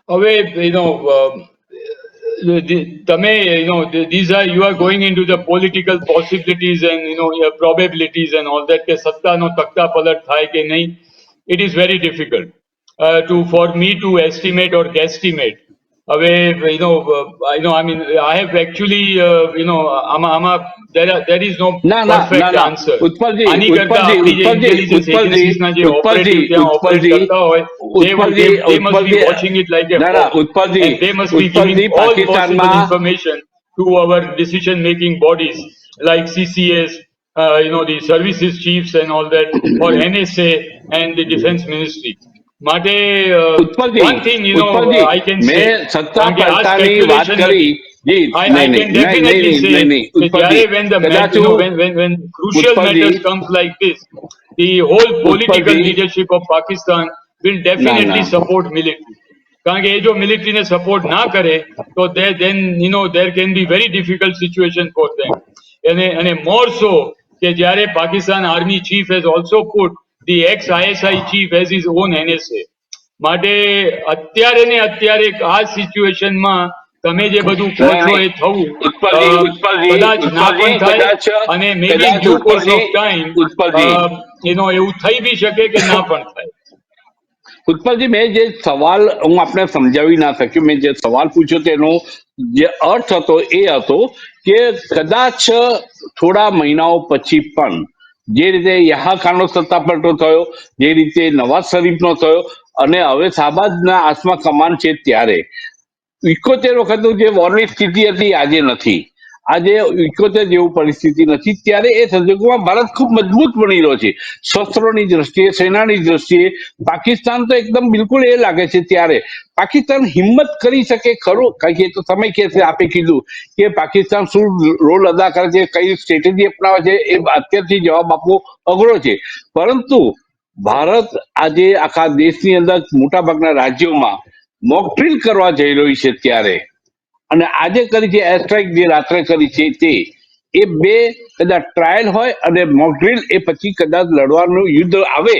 હવે these are, you are going into the political possibilities and probabilities and all that, કે સત્તાનો તખ્તા પલટ થાય કે નહીં. It is very difficult for me to estimate or guesstimate. હવે I mean, I have actually there is no perfect answer. આની કરતા આપણી જે intelligence agenciesના જે operative ત્યાં operate કરતા હોય, they must be watching it like a hawk, and they must be giving all possible information to our decision making bodies like CCS, the services chiefs and all that, or NSA and the defense ministry. માટે one thing I can say, સત્તા પડતાની વાત કરી, I can definitely say that when crucial matters comes like this, the whole political leadership of Pakistan will definitely support military. કારણ કે એ જો મિલિટરીને support ના કરે તો there can be very difficult situation for them. અને more so કે જ્યારે Pakistan army chief has also put the ex ISI chief as his own NSA. માટે અત્યારે આ સિચ્યુએશનમાં તમે જે બધું કહો છો એ થવું કદાચ ના પણ થાય અને maybe due course of time એવું થઈ બી શકે કે ના પણ થાય. ઉત્પલજી, મેં જે સવાલ હું આપને સમજાવી ના શક્યો, મેં જે સવાલ પૂછ્યો તેનો જે અર્થ હતો એ હતો કે કદાચ થોડા મહિનાઓ પછી પણ જે રીતે યહા ખાનનો સત્તા પલટો થયો, જે રીતે નવાઝ શરીફનો થયો અને હવે શાહબાજના હાથમાં કમાન છે, ત્યારે 71 વખતનું જે વોરની સ્થિતિ હતી આજે નથી. આજે 71 જેવું પરિસ્થિતિ નથી. ત્યારે એ સંજોગોમાં ભારત ખૂબ મજબૂત બની રહ્યો છે, શસ્ત્રોની દ્રષ્ટિએ, સેનાની દ્રષ્ટિએ. પાકિસ્તાન તો એકદમ બિલકુલ એ લાગે છે ત્યારે પાકિસ્તાન હિંમત કરી શકે ખરું? કારણ કે તો તમે કે આપે કીધું કે પાકિસ્તાન શું રોલ અદા કરે છે, કઈ સ્ટ્રેટેજી અપનાવે છે, એ અત્યારથી જવાબ આપવો અઘરો છે. પરંતુ ભારત આજે આખા દેશની અંદર મોટાભાગના રાજ્યોમાં મોક ડ્રીલ કરવા જઈ રહ્યું છે ત્યારે, અને આજે કરી છે એર સ્ટ્રાઇક જે રાત્રે કરી છે તે, એ બે કદાચ ટ્રાયલ હોય અને મોક ડ્રીલ એ પછી કદાચ લડવાનું યુદ્ધ આવે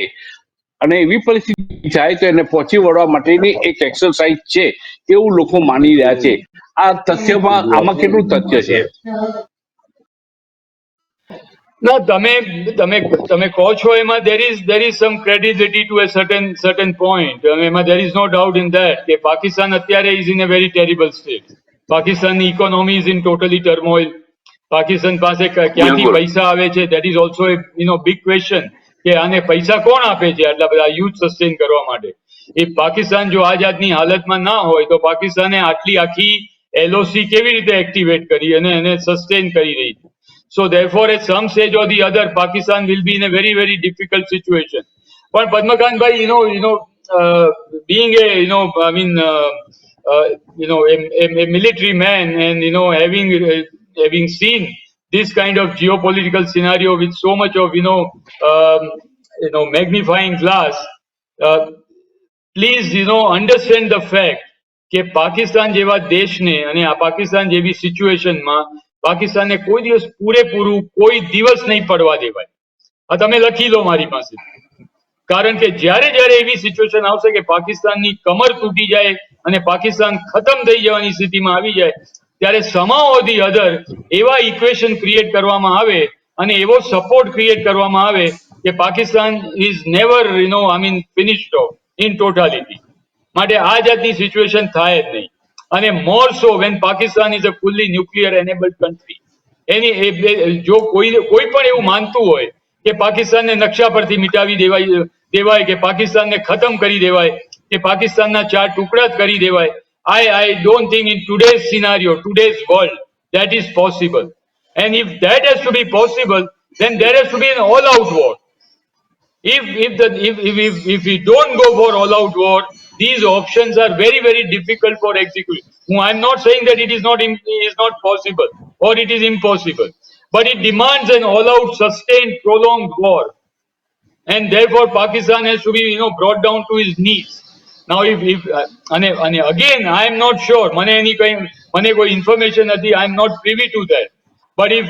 અને એવી પરિસ્થિતિ થાય તો એને પહોંચી વળવા માટેની એક એક્સરસાઇઝ છે એવું લોકો માની રહ્યા છે. આ તથ્યમાં આમાં કેટલું તથ્ય છે? ના, તમે કહો છો એમાં there is some credibility to a certain point. એમાં there is no doubt in that કે પાકિસ્તાન અત્યારે is in a very terrible state. પાકિસ્તાનની economy is in totally turmoil. Pakistan પાસે ક્યાંથી પૈસા આવે છે, that is also a big question કે આને પૈસા કોણ આપે છે આટલા બધા યુથ સસ્ટેન કરવા માટે. એ પાકિસ્તાન જો આ જાતની હાલતમાં ના હોય તો પાકિસ્તાને આખી LOC કેવી રીતે એક્ટિવેટ કરી અને એને સસ્ટેન કરી રહી છે. So therefore, at some stage or the other, Pakistan will be in a very, very difficult situation. But Padmakant bhai, being a military man and having seen this kind of geopolitical scenario with so much of magnifying glass, please understand the fact કે પાકિસ્તાન જેવા દેશને અને આ પાકિસ્તાન જેવી સિચ્યુએશનમાં પાકિસ્તાનને કોઈ દિવસ પૂરેપૂરું કોઈ દિવસ નહીં પડવા દેવાય. આ તમે લખી લો મારી પાસે. કારણ કે જ્યારે એવી સિચ્યુએશન આવશે કે પાકિસ્તાનની કમર તૂટી જાય અને પાકિસ્તાન ખતમ થઈ જવાની સ્થિતિમાં આવી જાય, ત્યારે somehow or the other એવા ઇક્વેશન ક્રિએટ કરવામાં આવે અને એવો સપોર્ટ ક્રિએટ કરવામાં આવે કે Pakistan is never finished off in totality. માટે આ જાતની સિચ્યુએશન થાય જ નહીં. અને more so when Pakistan is a fully nuclear enabled country. જો કોઈ પણ એવું માનતું હોય કે પાકિસ્તાનને નકશા પરથી મિટાવી દેવાય કે પાકિસ્તાનને ખતમ કરી દેવાય કે પાકિસ્તાનના 4 ટુકડા જ કરી દેવાય, I don't think in today's scenario, today's world, that is possible. And if that has to be possible, then there has to be an all-out war. If we don't go for all-out war, these options are very, very difficult for execution. I'm not saying that it is not possible or it is impossible, but it demands an all-out, sustained, prolonged war, and therefore Pakistan has to be, brought down to his knees. Now, and again, I am not sure. મને કોઈ information નથી. I am not privy to that. But if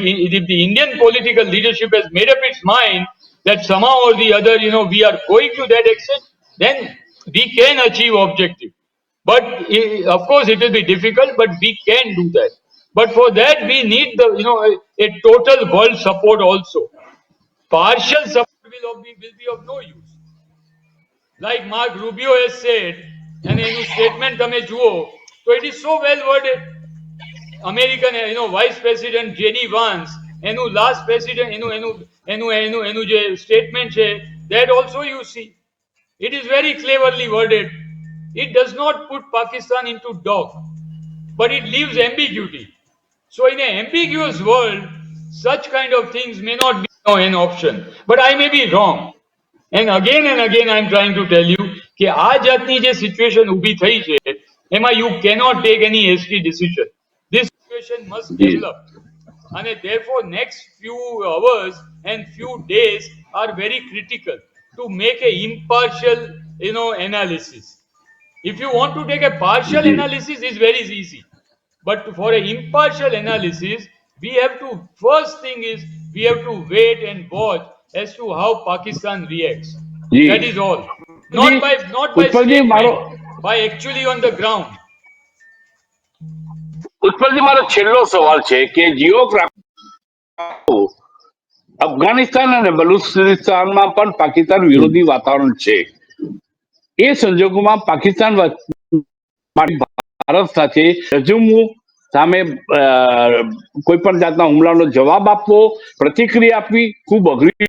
the Indian political leadership has made up its mind that somehow or the other, we are going to that extent, then we can achieve objective. But of course, it will be difficult, but we can do that. But for that, we need a total world support also. Partial support will be of no use. Like Mark Rubio has said, and એનું statement તમે જુઓ તો it is so well worded. American, Vice President J.D. Vance, એનું last president, એનું જે statement છે, that also you see. It is very cleverly worded. It does not put Pakistan into dock, but it leaves ambiguity. So in an ambiguous world, such kind of things may not be an option. But I may be wrong. And again I am trying to tell you કે આ જાતની જે situation ઊભી થઈ છે એમાં you cannot take any hasty decision. This situation must develop. And therefore next few hours and few days are very critical to make a impartial analysis. If you want to take a partial analysis, it's very easy. But for an impartial analysis, we have to, first thing is, we have to wait and watch as to how Pakistan reacts. G That is all. Not by ઉત્પલજી મારો statement, by actually on the ground. ઉત્પલજી મારો છેલ્લો સવાલ છે કે geography Afghanistan અને બલુચિસ્તાનમાં પણ પાકિસ્તાન વિરોધી વાતાવરણ છે. એ સંજોગોમાં પાકિસ્તાન ભારત સાથે રજૂ સામે કોઈ પણ જાતના હુમલાનો જવાબ આપવો, પ્રતિક્રિયા આપવી ખૂબ અઘરી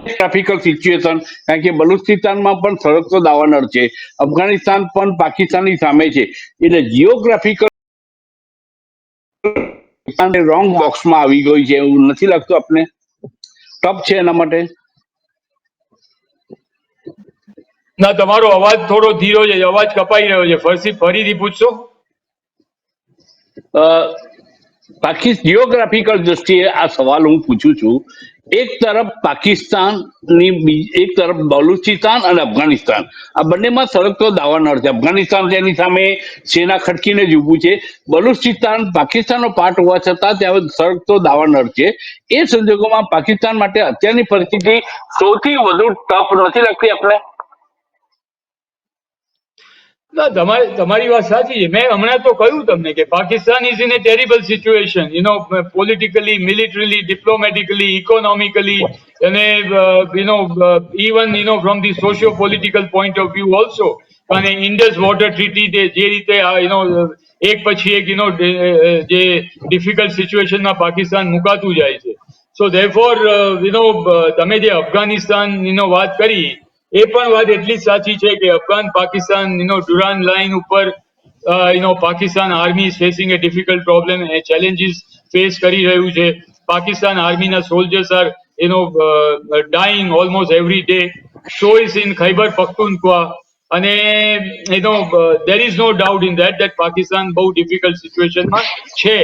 ટ્રાફિકલ સિચ્યુએશન, કારણ કે બલુચિસ્તાનમાં પણ સળગતો દાવાનળ છે, અફઘાનિસ્તાન પણ પાકિસ્તાનની સામે છે. એટલે જીઓગ્રાફિકલ રોંગ બોક્સમાં આવી ગઈ છે એવું નથી લાગતું આપને? ટફ છે એના માટે? ના, તમારો અવાજ થોડો ધીરો છે, અવાજ કપાઈ રહ્યો છે, ફરીથી પૂછશો? જીઓગ્રાફિકલ દ્રષ્ટિએ આ સવાલ હું પૂછું છું. એક તરફ પાકિસ્તાનની, એક તરફ બલુચિસ્તાન અને અફઘાનિસ્તાન, આ બંનેમાં સળગતો દાવાનળ છે. અફઘાનિસ્તાન તેની સામે સેના ખડકીને જ ઊભું છે. બલુચિસ્તાન પાકિસ્તાનનો પાર્ટ હોવા છતાં ત્યાં સળગતો દાવાનળ છે. એ સંજોગોમાં પાકિસ્તાન માટે અત્યારની પરિસ્થિતિ સૌથી વધુ ટફ નથી લાગતી આપણે? ના, તમારી વાત સાચી છે. મેં હમણાં તો કહ્યું તમને કે Pakistan is in a terrible situation, politically, militarily, diplomatically, economically, અને even from the socio political point of view also. અને ઇન્ડસ વોટર ટ્રીટી જે રીતે એક પછી એક જે ડિફિકલ્ટ સિચ્યુએશનમાં પાકિસ્તાન મુકાતું જાય છે. સો ધેરફોર તમે જે અફઘાનિસ્તાન વાત કરી, એ પણ વાત એટલી જ સાચી છે કે અફઘાન પાકિસ્તાન ડુરાન લાઇન ઉપર Pakistan army is facing a difficult problem, a challenges face કરી રહ્યું છે. પાકિસ્તાન આર્મીના soldiers are dying almost every day. So is in Khyber Pakhtunkhwa. અને there is no doubt in that Pakistan બહુ ડિફિકલ્ટ સિચ્યુએશનમાં છે.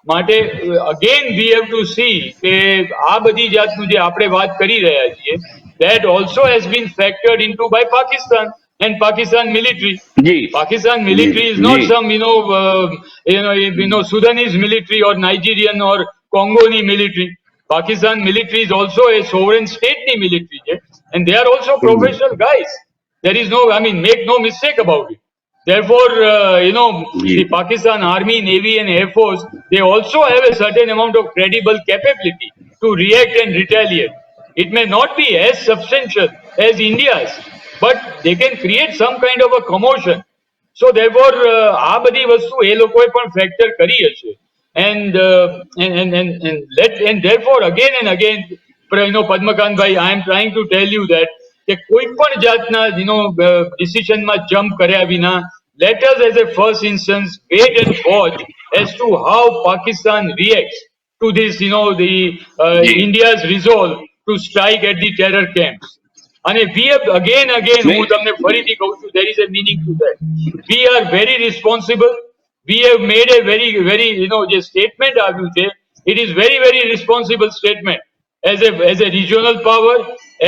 માટે again we have to see કે આ બધી જાતનું જે આપણે વાત કરી રહ્યા છીએ, that also has been factored into by Pakistan and Pakistan military. G Pakistan military is not G some Sudanese military or Nigerian or Congoni military. Pakistan military is also a sovereign state military, and they are also professional guys. There is no, make no mistake about it. Therefore, the Pakistan Army, Navy, and Air Force, they also have a certain amount of credible capability to react and retaliate. It may not be as substantial as India's, but they can create some kind of a commotion. So therefore, આ બધી વસ્તુ એ લોકોએ પણ factor કરી હશે. And therefore, again and again, Padmakant bhai, I am trying to tell you that કે કોઈ પણ જાતના ડિસિઝનમાં જમ્પ કર્યા વિના, let us as a first instance wait and watch as to how Pakistan reacts to this, India's resolve to strike at the terror camps. And we have again, હું તમને ફરીથી કહું છું, there is a meaning to that. We are very responsible. We have made a very, very, જે statement આવ્યું છે, it is very, very responsible statement as a regional power,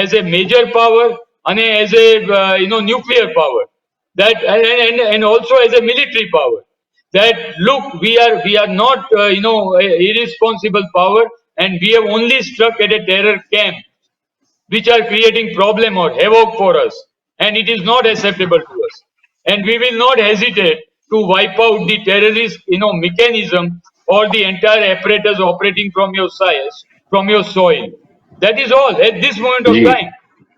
as a major power, and as a nuclear power, that and also as a military power. That look, we are not a irresponsible power, and we have only struck at a terror camp which are creating problem or havoc for us, and it is not acceptable to us, and we will not hesitate to wipe out the terrorist mechanism or the entire apparatus operating from your soil. That is all at this moment of time.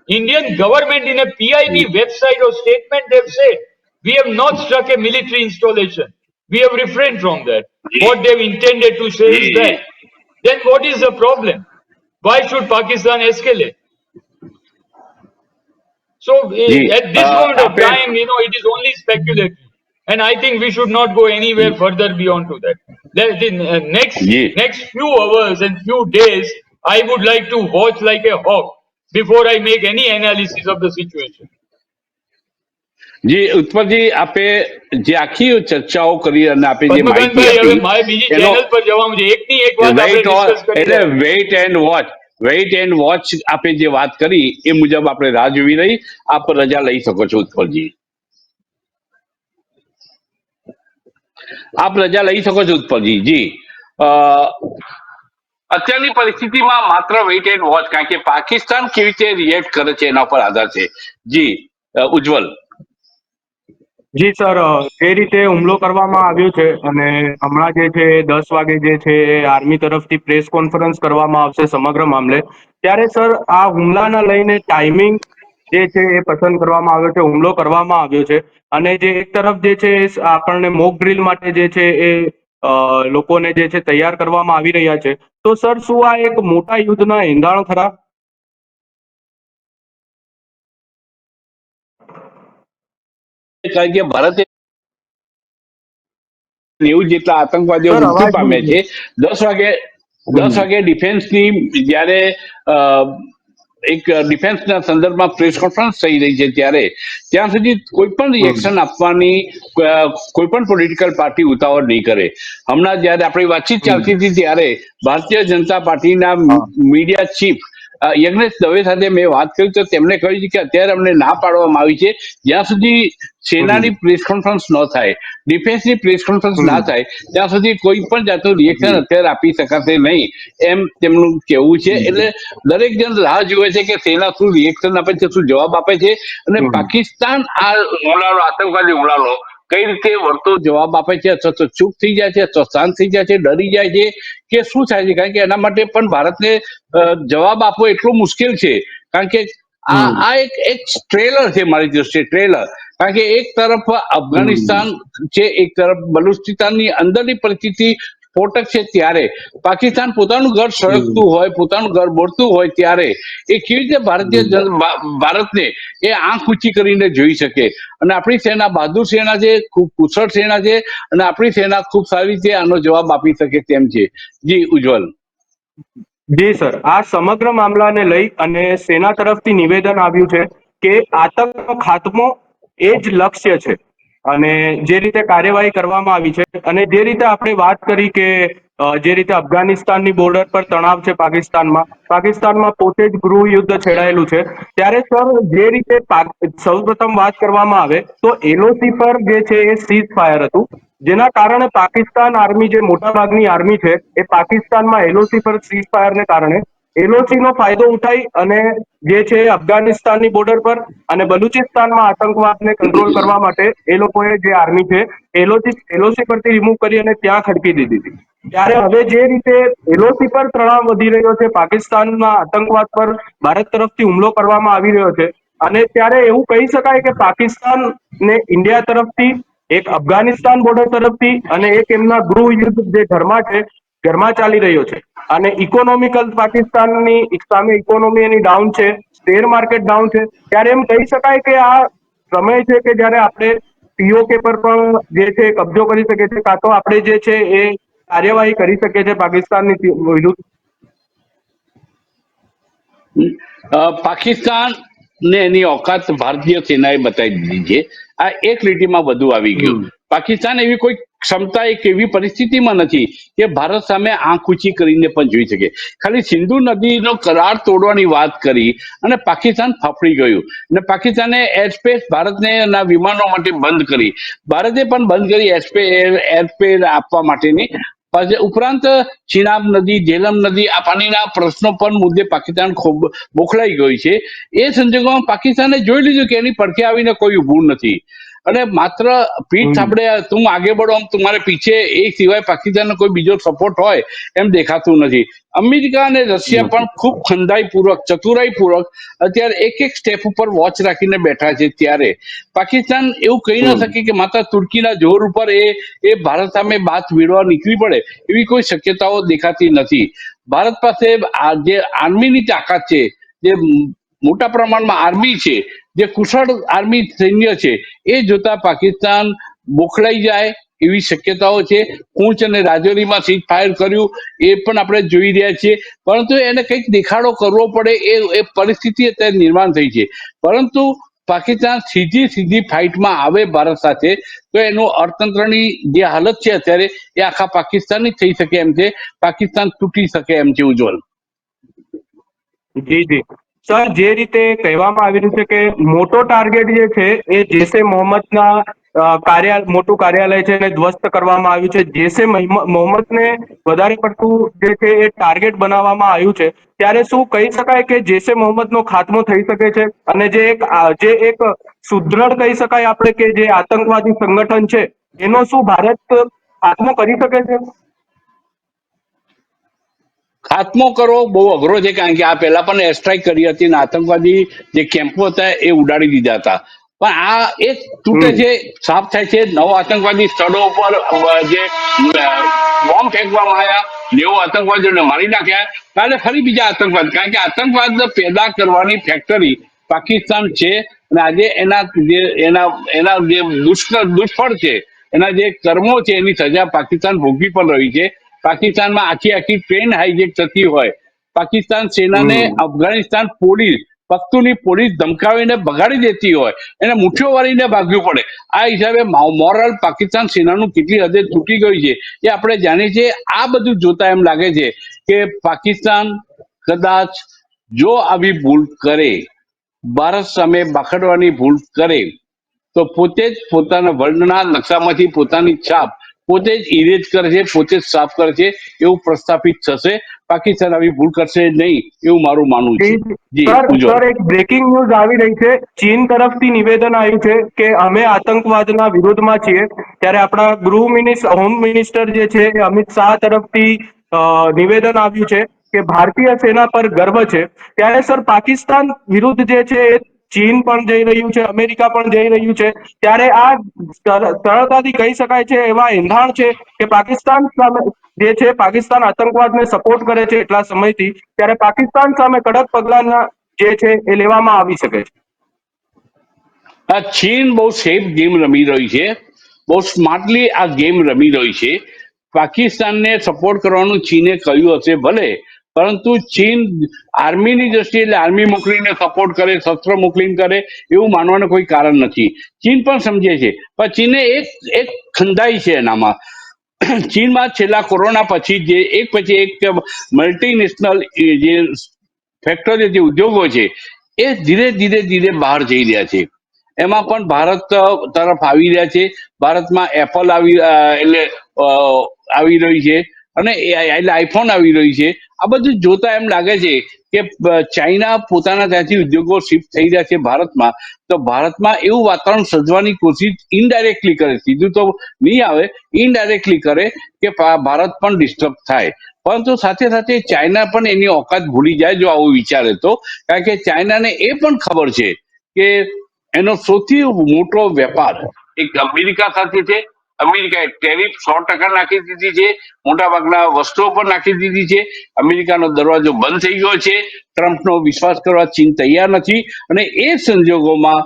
Indian government in a PIB website or statement, they've said we have not struck a military installation. We have refrained from that. What they've intended to say is that. Then what is the problem? Why should Pakistan escalate? So at this moment of time, it is only speculative, and I think we should not go anywhere further beyond to that. The next few hours and few days, I would like to watch like a hawk before I make any analysis of the situation. જી ઉત્પલજી, આપે જે આખી ચર્ચાઓ કરી અને આપે જે માહિતી પદ્મકાંતભાઈ, હવે આપી, મારે બીજી ચેનલ પર જવાનું છે. એકની એક વાત આપણે ડિસ્કસ કરી એટલે વેઇટ એન્ડ વોચ આપે જે વાત કરી એ મુજબ આપણે રાહ જોવી રહી. આપ રજા લઈ શકો છો ઉત્પલજી. આપ રજા લઈ શકો છો ઉત્પલજી. જી અત્યારની પરિસ્થિતિમાં માત્ર વેઇટ એન્ડ વોચ, કારણ કે પાકિસ્તાન કેવી રીતે રિએક્ટ કરે છે એના પર આધાર છે. જી ઉજ્જવલ. જી સર, જે રીતે હુમલો કરવામાં આવ્યો છે અને હમણાં જે છે 10 વાગે જે છે એ આર્મી તરફથી પ્રેસ કોન્ફરન્સ કરવામાં આવશે સમગ્ર મામલે, ત્યારે સર આ હુમલાના લઈને ટાઈમિંગ જે છે એ પસંદ કરવામાં આવ્યો છે, હુમલો કરવામાં આવ્યો છે. અને જે એક તરફ જે છે એ આપણને મોક ડ્રીલ માટે જે છે એ લોકોને જે છે તૈયાર કરવામાં આવી રહ્યા છે. તો સર શું આ એક મોટા યુદ્ધના એંધાણ ખરા? કારણ કે ભારતે 90 જેટલા આતંકવાદીઓ સર મૃત્યુ અવાજ પામ્યા છે. 10 વાગે ડિફેન્સની જ્યારે એક ડિફેન્સના સંદર્ભમાં પ્રેસ કોન્ફરન્સ થઈ રહી છે, ત્યારે ત્યાં સુધી કોઈ પણ રિએક્શન આપવાની કોઈ પણ પોલિટિકલ પાર્ટી ઉતાવળ નહીં કરે. હમણાં જ્યારે આપણી વાતચીત ચાલતી હતી ત્યારે ભારતીય જનતા પાર્ટીના મીડિયા ચીફ યજ્ઞેશ દવે સાથે મેં વાત કરી તો તેમણે કહ્યું છે કે અત્યારે અમને ના પાડવામાં આવી છે, જ્યાં સુધી સેનાની પ્રેસ કોન્ફરન્સ ન થાય, ડિફેન્સની પ્રેસ કોન્ફરન્સ ના થાય, ત્યાં સુધી કોઈ પણ જાતનું રિએક્શન અત્યારે આપી શકાશે નહીં, એમ તેમનું કહેવું છે. એટલે દરેક જણ રાહ જુએ છે કે સેના શું રિએક્શન આપે છે, શું જવાબ આપે છે, અને પાકિસ્તાન આ હુમલાનો, આતંકવાદી હુમલાનો કઈ રીતે વળતો જવાબ આપે છે, અથવા તો ચૂપ થઈ જાય છે, અથવા શાંત થઈ જાય છે, ડરી જાય છે, કે શું થાય છે. કારણ કે એના માટે પણ ભારતને જવાબ આપવો એટલો મુશ્કેલ છે. કારણ કે આ એક ટ્રેલર છે મારી દ્રષ્ટિએ, ટ્રેલર. કારણ કે એક તરફ અફઘાનિસ્તાન છે, એક તરફ બલુચિસ્તાનની અંદરની પરિસ્થિતિ સ્ફોટક છે, ત્યારે પાકિસ્તાન પોતાનું ઘર સળગતું હોય, પોતાનું ઘર બોલતું હોય, ત્યારે એ કેવી રીતે ભારતને એ આંખ ઊંચી કરીને જોઈ શકે. અને આપણી સેના બહાદુર સેના છે, ખૂબ કુશળ સેના છે, અને આપણી સેના ખૂબ સારી રીતે આનો જવાબ આપી શકે તેમ છે. જી ઉજ્જવલ. જી સર, આ સમગ્ર મામલાને લઈ અને સેના તરફથી નિવેદન આવ્યું છે કે આતંકનો ખાત્મો એ જ લક્ષ્ય છે. અને જે રીતે કાર્યવાહી કરવામાં આવી છે, અને જે રીતે આપણે વાત કરી કે જે રીતે અફઘાનિસ્તાનની બોર્ડર પર તણાવ છે પાકિસ્તાનમાં પોતે જ ગૃહ યુદ્ધ છેડાયેલું છે, ત્યારે સર જે રીતે સૌપ્રથમ વાત કરવામાં આવે તો એલઓસી પર જે છે એ સીઝ ફાયર હતું, જેના કારણે પાકિસ્તાન આર્મી, જે મોટા ભાગની આર્મી છે, એ પાકિસ્તાનમાં એલઓસી પર સીઝ ફાયરને કારણે એલઓસી નો ફાયદો ઉઠાઈ અને જે છે અફઘાનિસ્તાનની બોર્ડર પર અને બલુચિસ્તાનમાં આતંકવાદને કંટ્રોલ કરવા માટે એ લોકોએ, જે આર્મી છે, એલઓસી પરથી રિમૂવ કરી અને ત્યાં ખડકી દીધી હતી. ત્યારે હવે જે રીતે એલઓસી પર તણાવ વધી રહ્યો છે, પાકિસ્તાનના આતંકવાદ પર ભારત તરફથી હુમલો કરવામાં આવી રહ્યો છે, અને ત્યારે એવું કહી શકાય કે પાકિસ્તાન ને ઇન્ડિયા તરફથી, એક અફઘાનિસ્તાન બોર્ડર તરફથી, અને એક એમના ગૃહ યુદ્ધ જે ઘરમાં ચાલી રહ્યો છે. અને ઇકોનોમિકલ પાકિસ્તાનની સામે ઇકોનોમી એની ડાઉન છે, શેર માર્કેટ ડાઉન છે, ત્યારે એમ કહી શકાય કે આ સમય છે કે જ્યારે આપણે પીઓકે પર પણ જે છે કબજો કરી શકે છે, કાં તો આપણે જે છે એ કાર્યવાહી કરી શકે છે પાકિસ્તાનની વિરુદ્ધ. પાકિસ્તાન ને એની ઓકાત ભારતીય સેનાએ બતાવી દીધી છે. આ એક લીટીમાં બધું આવી ગયું. પાકિસ્તાન એવી કોઈ ક્ષમતા, એક એવી પરિસ્થિતિમાં નથી કે ભારત સામે આંખ ઊંચી કરીને પણ જોઈ શકે. ખાલી સિંધુ નદીનો કરાર તોડવાની વાત કરી અને પાકિસ્તાન ફફડી ગયું, અને પાકિસ્તાને એરસ્પેસ ભારતને ના વિમાનો માટે બંધ કરી, ભારતે પણ બંધ કરી એરસ્પેસ આપવા માટેની. ઉપરાંત ચિનાબ નદી, ઝેલમ નદી, આ પાણીના પ્રશ્નો પણ મુદ્દે પાકિસ્તાન ખૂબ બોખલાઈ ગયું છે. એ સંજોગોમાં પાકિસ્તાને જોઈ લીધું કે એની પડખે આવીને કોઈ ઊભું નથી, અને માત્ર પીઠ થાબડે તું આગે બઢો હમ તુમ્હારે પીછે, એ સિવાય પાકિસ્તાનનો કોઈ બીજો સપોર્ટ હોય એમ દેખાતું નથી. અમેરિકા અને રશિયા પણ ખૂબ ખંધાઈપૂર્વક, ચતુરાઈપૂર્વક અત્યારે એક સ્ટેપ ઉપર વોચ રાખીને બેઠા છે. ત્યારે પાકિસ્તાન એવું કહી ન શકે કે માત્ર તુર્કીના જોર ઉપર એ ભારત સામે બાથ ભીડવા નીકળી પડે, એવી કોઈ શક્યતાઓ દેખાતી નથી. ભારત પાસે જે આર્મીની તાકાત છે, જે મોટા પ્રમાણમાં આર્મી છે, જે કુશળ આર્મી સૈન્ય છે, એ જોતા પાકિસ્તાન બોખલાઈ જાય એવી શક્યતાઓ છે. પૂંચ અને રાજૌરીમાં સીઝ ફાયર કર્યું એ પણ આપણે જોઈ રહ્યા છીએ, પરંતુ એને કંઈક દેખાડો કરવો પડે એ પરિસ્થિતિ અત્યારે નિર્માણ થઈ છે. પરંતુ પાકિસ્તાન સીધી ફાઇટમાં આવે ભારત સાથે, તો એનું અર્થતંત્રની જે હાલત છે અત્યારે, એ આખા પાકિસ્તાનની થઈ શકે એમ છે. પાકિસ્તાન તૂટી શકે એમ છે. ઉજ્જવલ. જી જી સર, જે રીતે કહેવામાં આવી રહ્યું છે કે મોટો ટાર્ગેટ જે છે એ જૈશે મોહમ્મદના મોટું કાર્યાલય છે એને ધ્વસ્ત કરવામાં આવ્યું છે. જૈશે મોહમ્મદને વધારે પડતું જે છે એ ટાર્ગેટ બનાવવામાં આવ્યું છે. ત્યારે શું કહી શકાય કે જૈશે મોહમ્મદનો ખાત્મો થઈ શકે છે? અને જે એક સુદ્રઢ કહી શકાય આપણે કે જે આતંકવાદી સંગઠન છે એનો શું ભારત ખાત્મો કરી શકે છે? ખાત્મો કરવો બહુ અઘરો છે, કારણ કે આ પહેલા પણ એર સ્ટ્રાઇક કરી હતી અને આતંકવાદી જે કેમ્પો હતા એ ઉડાડી દીધા હતા. પણ આ એક તૂટે છે, સાફ થાય છે. 9 આતંકવાદી સ્થળો ઉપર જે બોમ્બ ફેંકવામાં આવ્યા, 90 આતંકવાદીઓને મારી નાખ્યા. કાલે ફરી બીજા આતંકવાદ, કારણ કે આતંકવાદ પેદા કરવાની ફેક્ટરી પાકિસ્તાન છે. અને આજે એના જે દુષ્ફળ છે, એના જે કર્મો છે, એની સજા પાકિસ્તાન ભોગવી પણ રહી છે. પાકિસ્તાનમાં આખી ટ્રેન હાઈજેક થતી હોય, પાકિસ્તાન સેનાને અફઘાનિસ્તાન પોલીસ, પખ્તુની પોલીસ ધમકાવીને ભગાડી દેતી હોય, એને મુઠ્ઠીઓ વાળીને ભાગવું પડે. આ હિસાબે મોરલ પાકિસ્તાન સેનાનું કેટલી હદે તૂટી ગયું છે એ આપણે જાણીએ છીએ. આ બધું જોતા એમ લાગે છે કે પાકિસ્તાન કદાચ જો આવી ભૂલ કરે, ભારત સામે બાખડવાની ભૂલ કરે, તો પોતે જ પોતાના વર્લ્ડના નકશામાંથી પોતાની છાપ પોતે જ ઇરેજ કરશે, પોતે જ સાફ કરશે, એવું પ્રસ્થાપિત થશે. પાકિસ્તાન આવી ભૂલ કરશે નહીં એવું મારું માનવું છે. જી ઉજ્જવલ. સર, એક બ્રેકિંગ ન્યૂઝ આવી રહી છે. ચીન તરફથી નિવેદન આવ્યું છે કે અમે આતંકવાદના વિરોધમાં છીએ. ત્યારે આપણા હોમ મિનિસ્ટર જે છે એ અમિત શાહ તરફથી નિવેદન આવ્યું છે કે ભારતીય સેના પર ગર્વ છે. ત્યારે સર, પાકિસ્તાન વિરુદ્ધ જે છે એ ચીન પણ જઈ રહ્યું છે, અમેરિકા પણ જઈ રહ્યું છે. ત્યારે આ સરળતાથી કહી શકાય છે એવા એંધાણ છે કે પાકિસ્તાન સામે જે છે, પાકિસ્તાન આતંકવાદને સપોર્ટ કરે છે એટલા સમયથી. ત્યારે પાકિસ્તાન સામે કડક પગલાં જે છે એ લેવામાં આવી શકે છે. આ ચીન બહુ સેફ ગેમ રમી રહી છે, બહુ સ્માર્ટલી આ ગેમ રમી રહી છે. પાકિસ્તાનને સપોર્ટ કરવાનું ચીને કહ્યું હશે ભલે, પરંતુ ચીન આર્મીની દ્રષ્ટિએ એટલે આર્મી મોકલીને સપોર્ટ કરે, શસ્ત્ર મોકલીને કરે એવું માનવાનું કોઈ કારણ નથી. ચીન પણ સમજે છે, પણ ચીને એક ખંડાઈ છે એનામાં. ચીનમાં છેલ્લા કોરોના પછી જે એક પછી એક મલ્ટીનેશનલ જે ફેક્ટરી, જે ઉદ્યોગો છે, એ ધીરે ધીરે બહાર જઈ રહ્યા છે. એમાં પણ ભારત તરફ આવી રહ્યા છે. ભારતમાં એપલ આવી રહી છે, અને એટલે આઈફોન આવી રહી છે. આ બધું જોતા એમ લાગે છે કે ચાઇના પોતાના ત્યાંથી ઉદ્યોગો શિફ્ટ થઈ રહ્યા છે ભારતમાં. તો ભારતમાં એવું વાતાવરણ સર્જવાની કોશિશ ઇનડાયરેક્ટલી કરે, સીધું તો નહીં આવે, ઇનડાયરેક્ટલી કરે કે ભારત પણ ડિસ્ટર્બ થાય. પરંતુ સાથે સાથે ચાઇના પણ એની ઓકાત ભૂલી જાય જો આવું વિચારે તો. કારણ કે ચાઇનાને એ પણ ખબર છે કે એનો સૌથી મોટો વેપાર એક અમેરિકા સાથે છે. અમેરિકાએ ટેરિફ 100% નાખી દીધી છે, મોટાભાગના વસ્તુઓ પર નાખી દીધી છે. અમેરિકાનો દરવાજો બંધ થઈ ગયો છે. ટ્રમ્પનો વિશ્વાસ કરવા ચીન તૈયાર નથી. અને એ સંજોગોમાં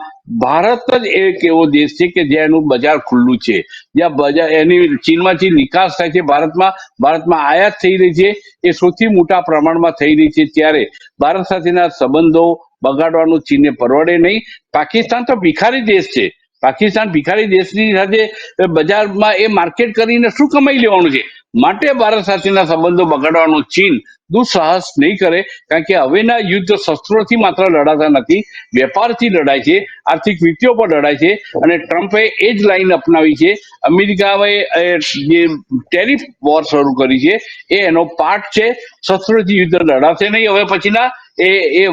ભારત જ એક એવો દેશ છે કે જેનું બજાર ખુલ્લું છે, જ્યાં બજાર એની ચીનમાંથી નિકાસ થાય છે, ભારતમાં આયાત થઈ રહી છે, એ સૌથી મોટા પ્રમાણમાં થઈ રહી છે. ત્યારે ભારત સાથેના સંબંધો બગાડવાનું ચીનને પરવડે નહીં. પાકિસ્તાન તો ભિખારી દેશ છે. પાકિસ્તાન ભિખારી દેશની સાથે બજારમાં એ માર્કેટ કરીને શું કમાઈ લેવાનું છે? માટે ભારત સાથેના સંબંધો બગાડવાનું ચીન દુঃસાહસ નહીં કરે. કારણ કે હવેના યુદ્ધ શસ્ત્રોથી માત્ર લડાતા નથી, વેપારથી લડાય છે, આર્થિક નીતિઓ પર લડાય છે. અને ટ્રમ્પે એ જ લાઈન અપનાવી છે. અમેરિકાએ જે ટેરિફ વોર શરૂ કરી છે એ એનો પાર્ટ છે. શસ્ત્રોથી યુદ્ધ લડાશે નહીં હવે પછીના. એ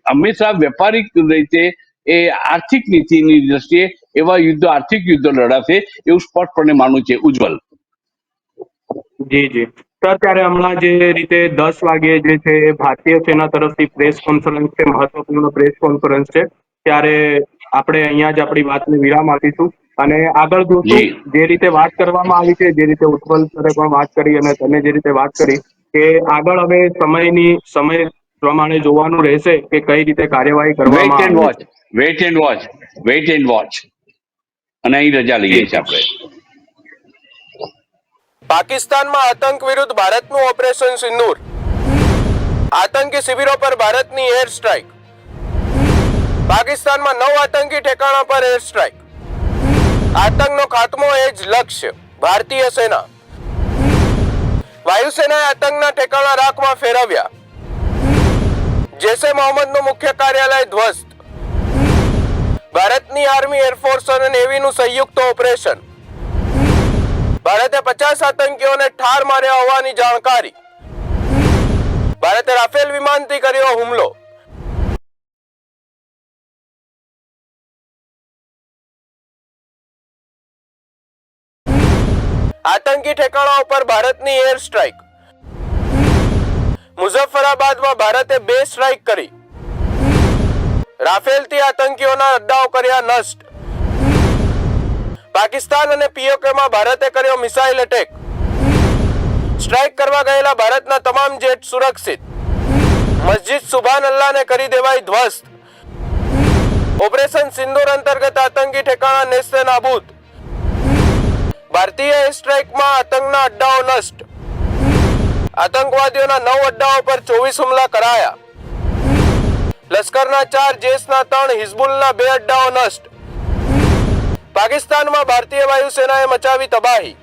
હંમેશા વેપારિક રીતે એ આર્થિક નીતિની દ્રષ્ટિએ એવા યુદ્ધો, આર્થિક યુદ્ધો લડાશે એવું સ્પષ્ટપણે માનવું છે. ઉજ્જવલ. જી જી સર, ત્યારે હમણાં જે રીતે 10 વાગ્યે જે છે એ ભારતીય સેના તરફથી પ્રેસ કોન્ફરન્સ છે, મહત્વપૂર્ણ પ્રેસ કોન્ફરન્સ છે. ત્યારે આપણે અહીંયા જ આપણી વાતને વિરામ આપીશું અને આગળ જોશું. જે રીતે વાત કરવામાં આવી છે, જે રીતે ઉત્પલ સરે પણ વાત કરી અને તમે જે રીતે વાત કરી કે આગળ હવે સમય પ્રમાણે જોવાનું રહેશે કે કઈ રીતે કાર્યવાહી વેઇટ કરવામાં એન્ડ આવે watch, weight and watch, weight and watch. અને અહીં રજા લઈએ છીએ આપણે. પાકિસ્તાનમાં આતંક વિરુદ્ધ ભારતનું ઓપરેશન સિંદૂર. આતંકી શિબિરો પર ભારતની એર સ્ટ્રાઇક. પાકિસ્તાનમાં 9 આતંકી ઠેકાણા પર એર સ્ટ્રાઇક. આતંકનો ખાત્મો એ જ લક્ષ્ય. ભારતીય સેના. વાયુસેનાએ આતંકના ઠેકાણા રાખમાં ફેરવ્યા. જૈશે મોહમ્મદનું મુખ્ય કાર્યાલય ધ્વસ્ત. ભારતની આર્મી, એરફોર્સ અને નેવીનું સંયુક્ત ઓપરેશન. ભારતે 50 આતંકીઓને ઠાર માર્યા હોવાની જાણકારી. ભારતે રાફેલ વિમાનથી કર્યો હુમલો. આતંકી ઠેકાણાઓ પર ભારતની એર સ્ટ્રાઇક. મુઝફ્ફરાબાદમાં ભારતે 2 સ્ટ્રાઇક કરી. રાફેલથી આતંકીઓના અડ્ડાઓ કર્યા નષ્ટ. પાકિસ્તાન અને પીઓકેમાં ભારતે કર્યો મિસાઇલ એટેક. સ્ટ્રાઇક કરવા ગયેલા ભારતના તમામ જેટ સુરક્ષિત. મસ્જિદ સુભાન અલ્લાહને કરી દેવાઈ ધ્વસ્ત. ઓપરેશન સિંદૂર અંતર્ગત આતંકી ઠેકાણા નેસ્તે નાબૂદ. ભારતીય એર સ્ટ્રાઇકમાં આતંકના અડ્ડાઓ નષ્ટ. આતંકવાદીઓના 9 અડ્ડાઓ પર 24 હુમલા કરાયા. લશ્કરના 4, જેશના 3, હિઝબુલના 2 અડ્ડાઓ નષ્ટ. પાકિસ્તાનમાં ભારતીય વાયુસેનાએ મચાવી તબાહી.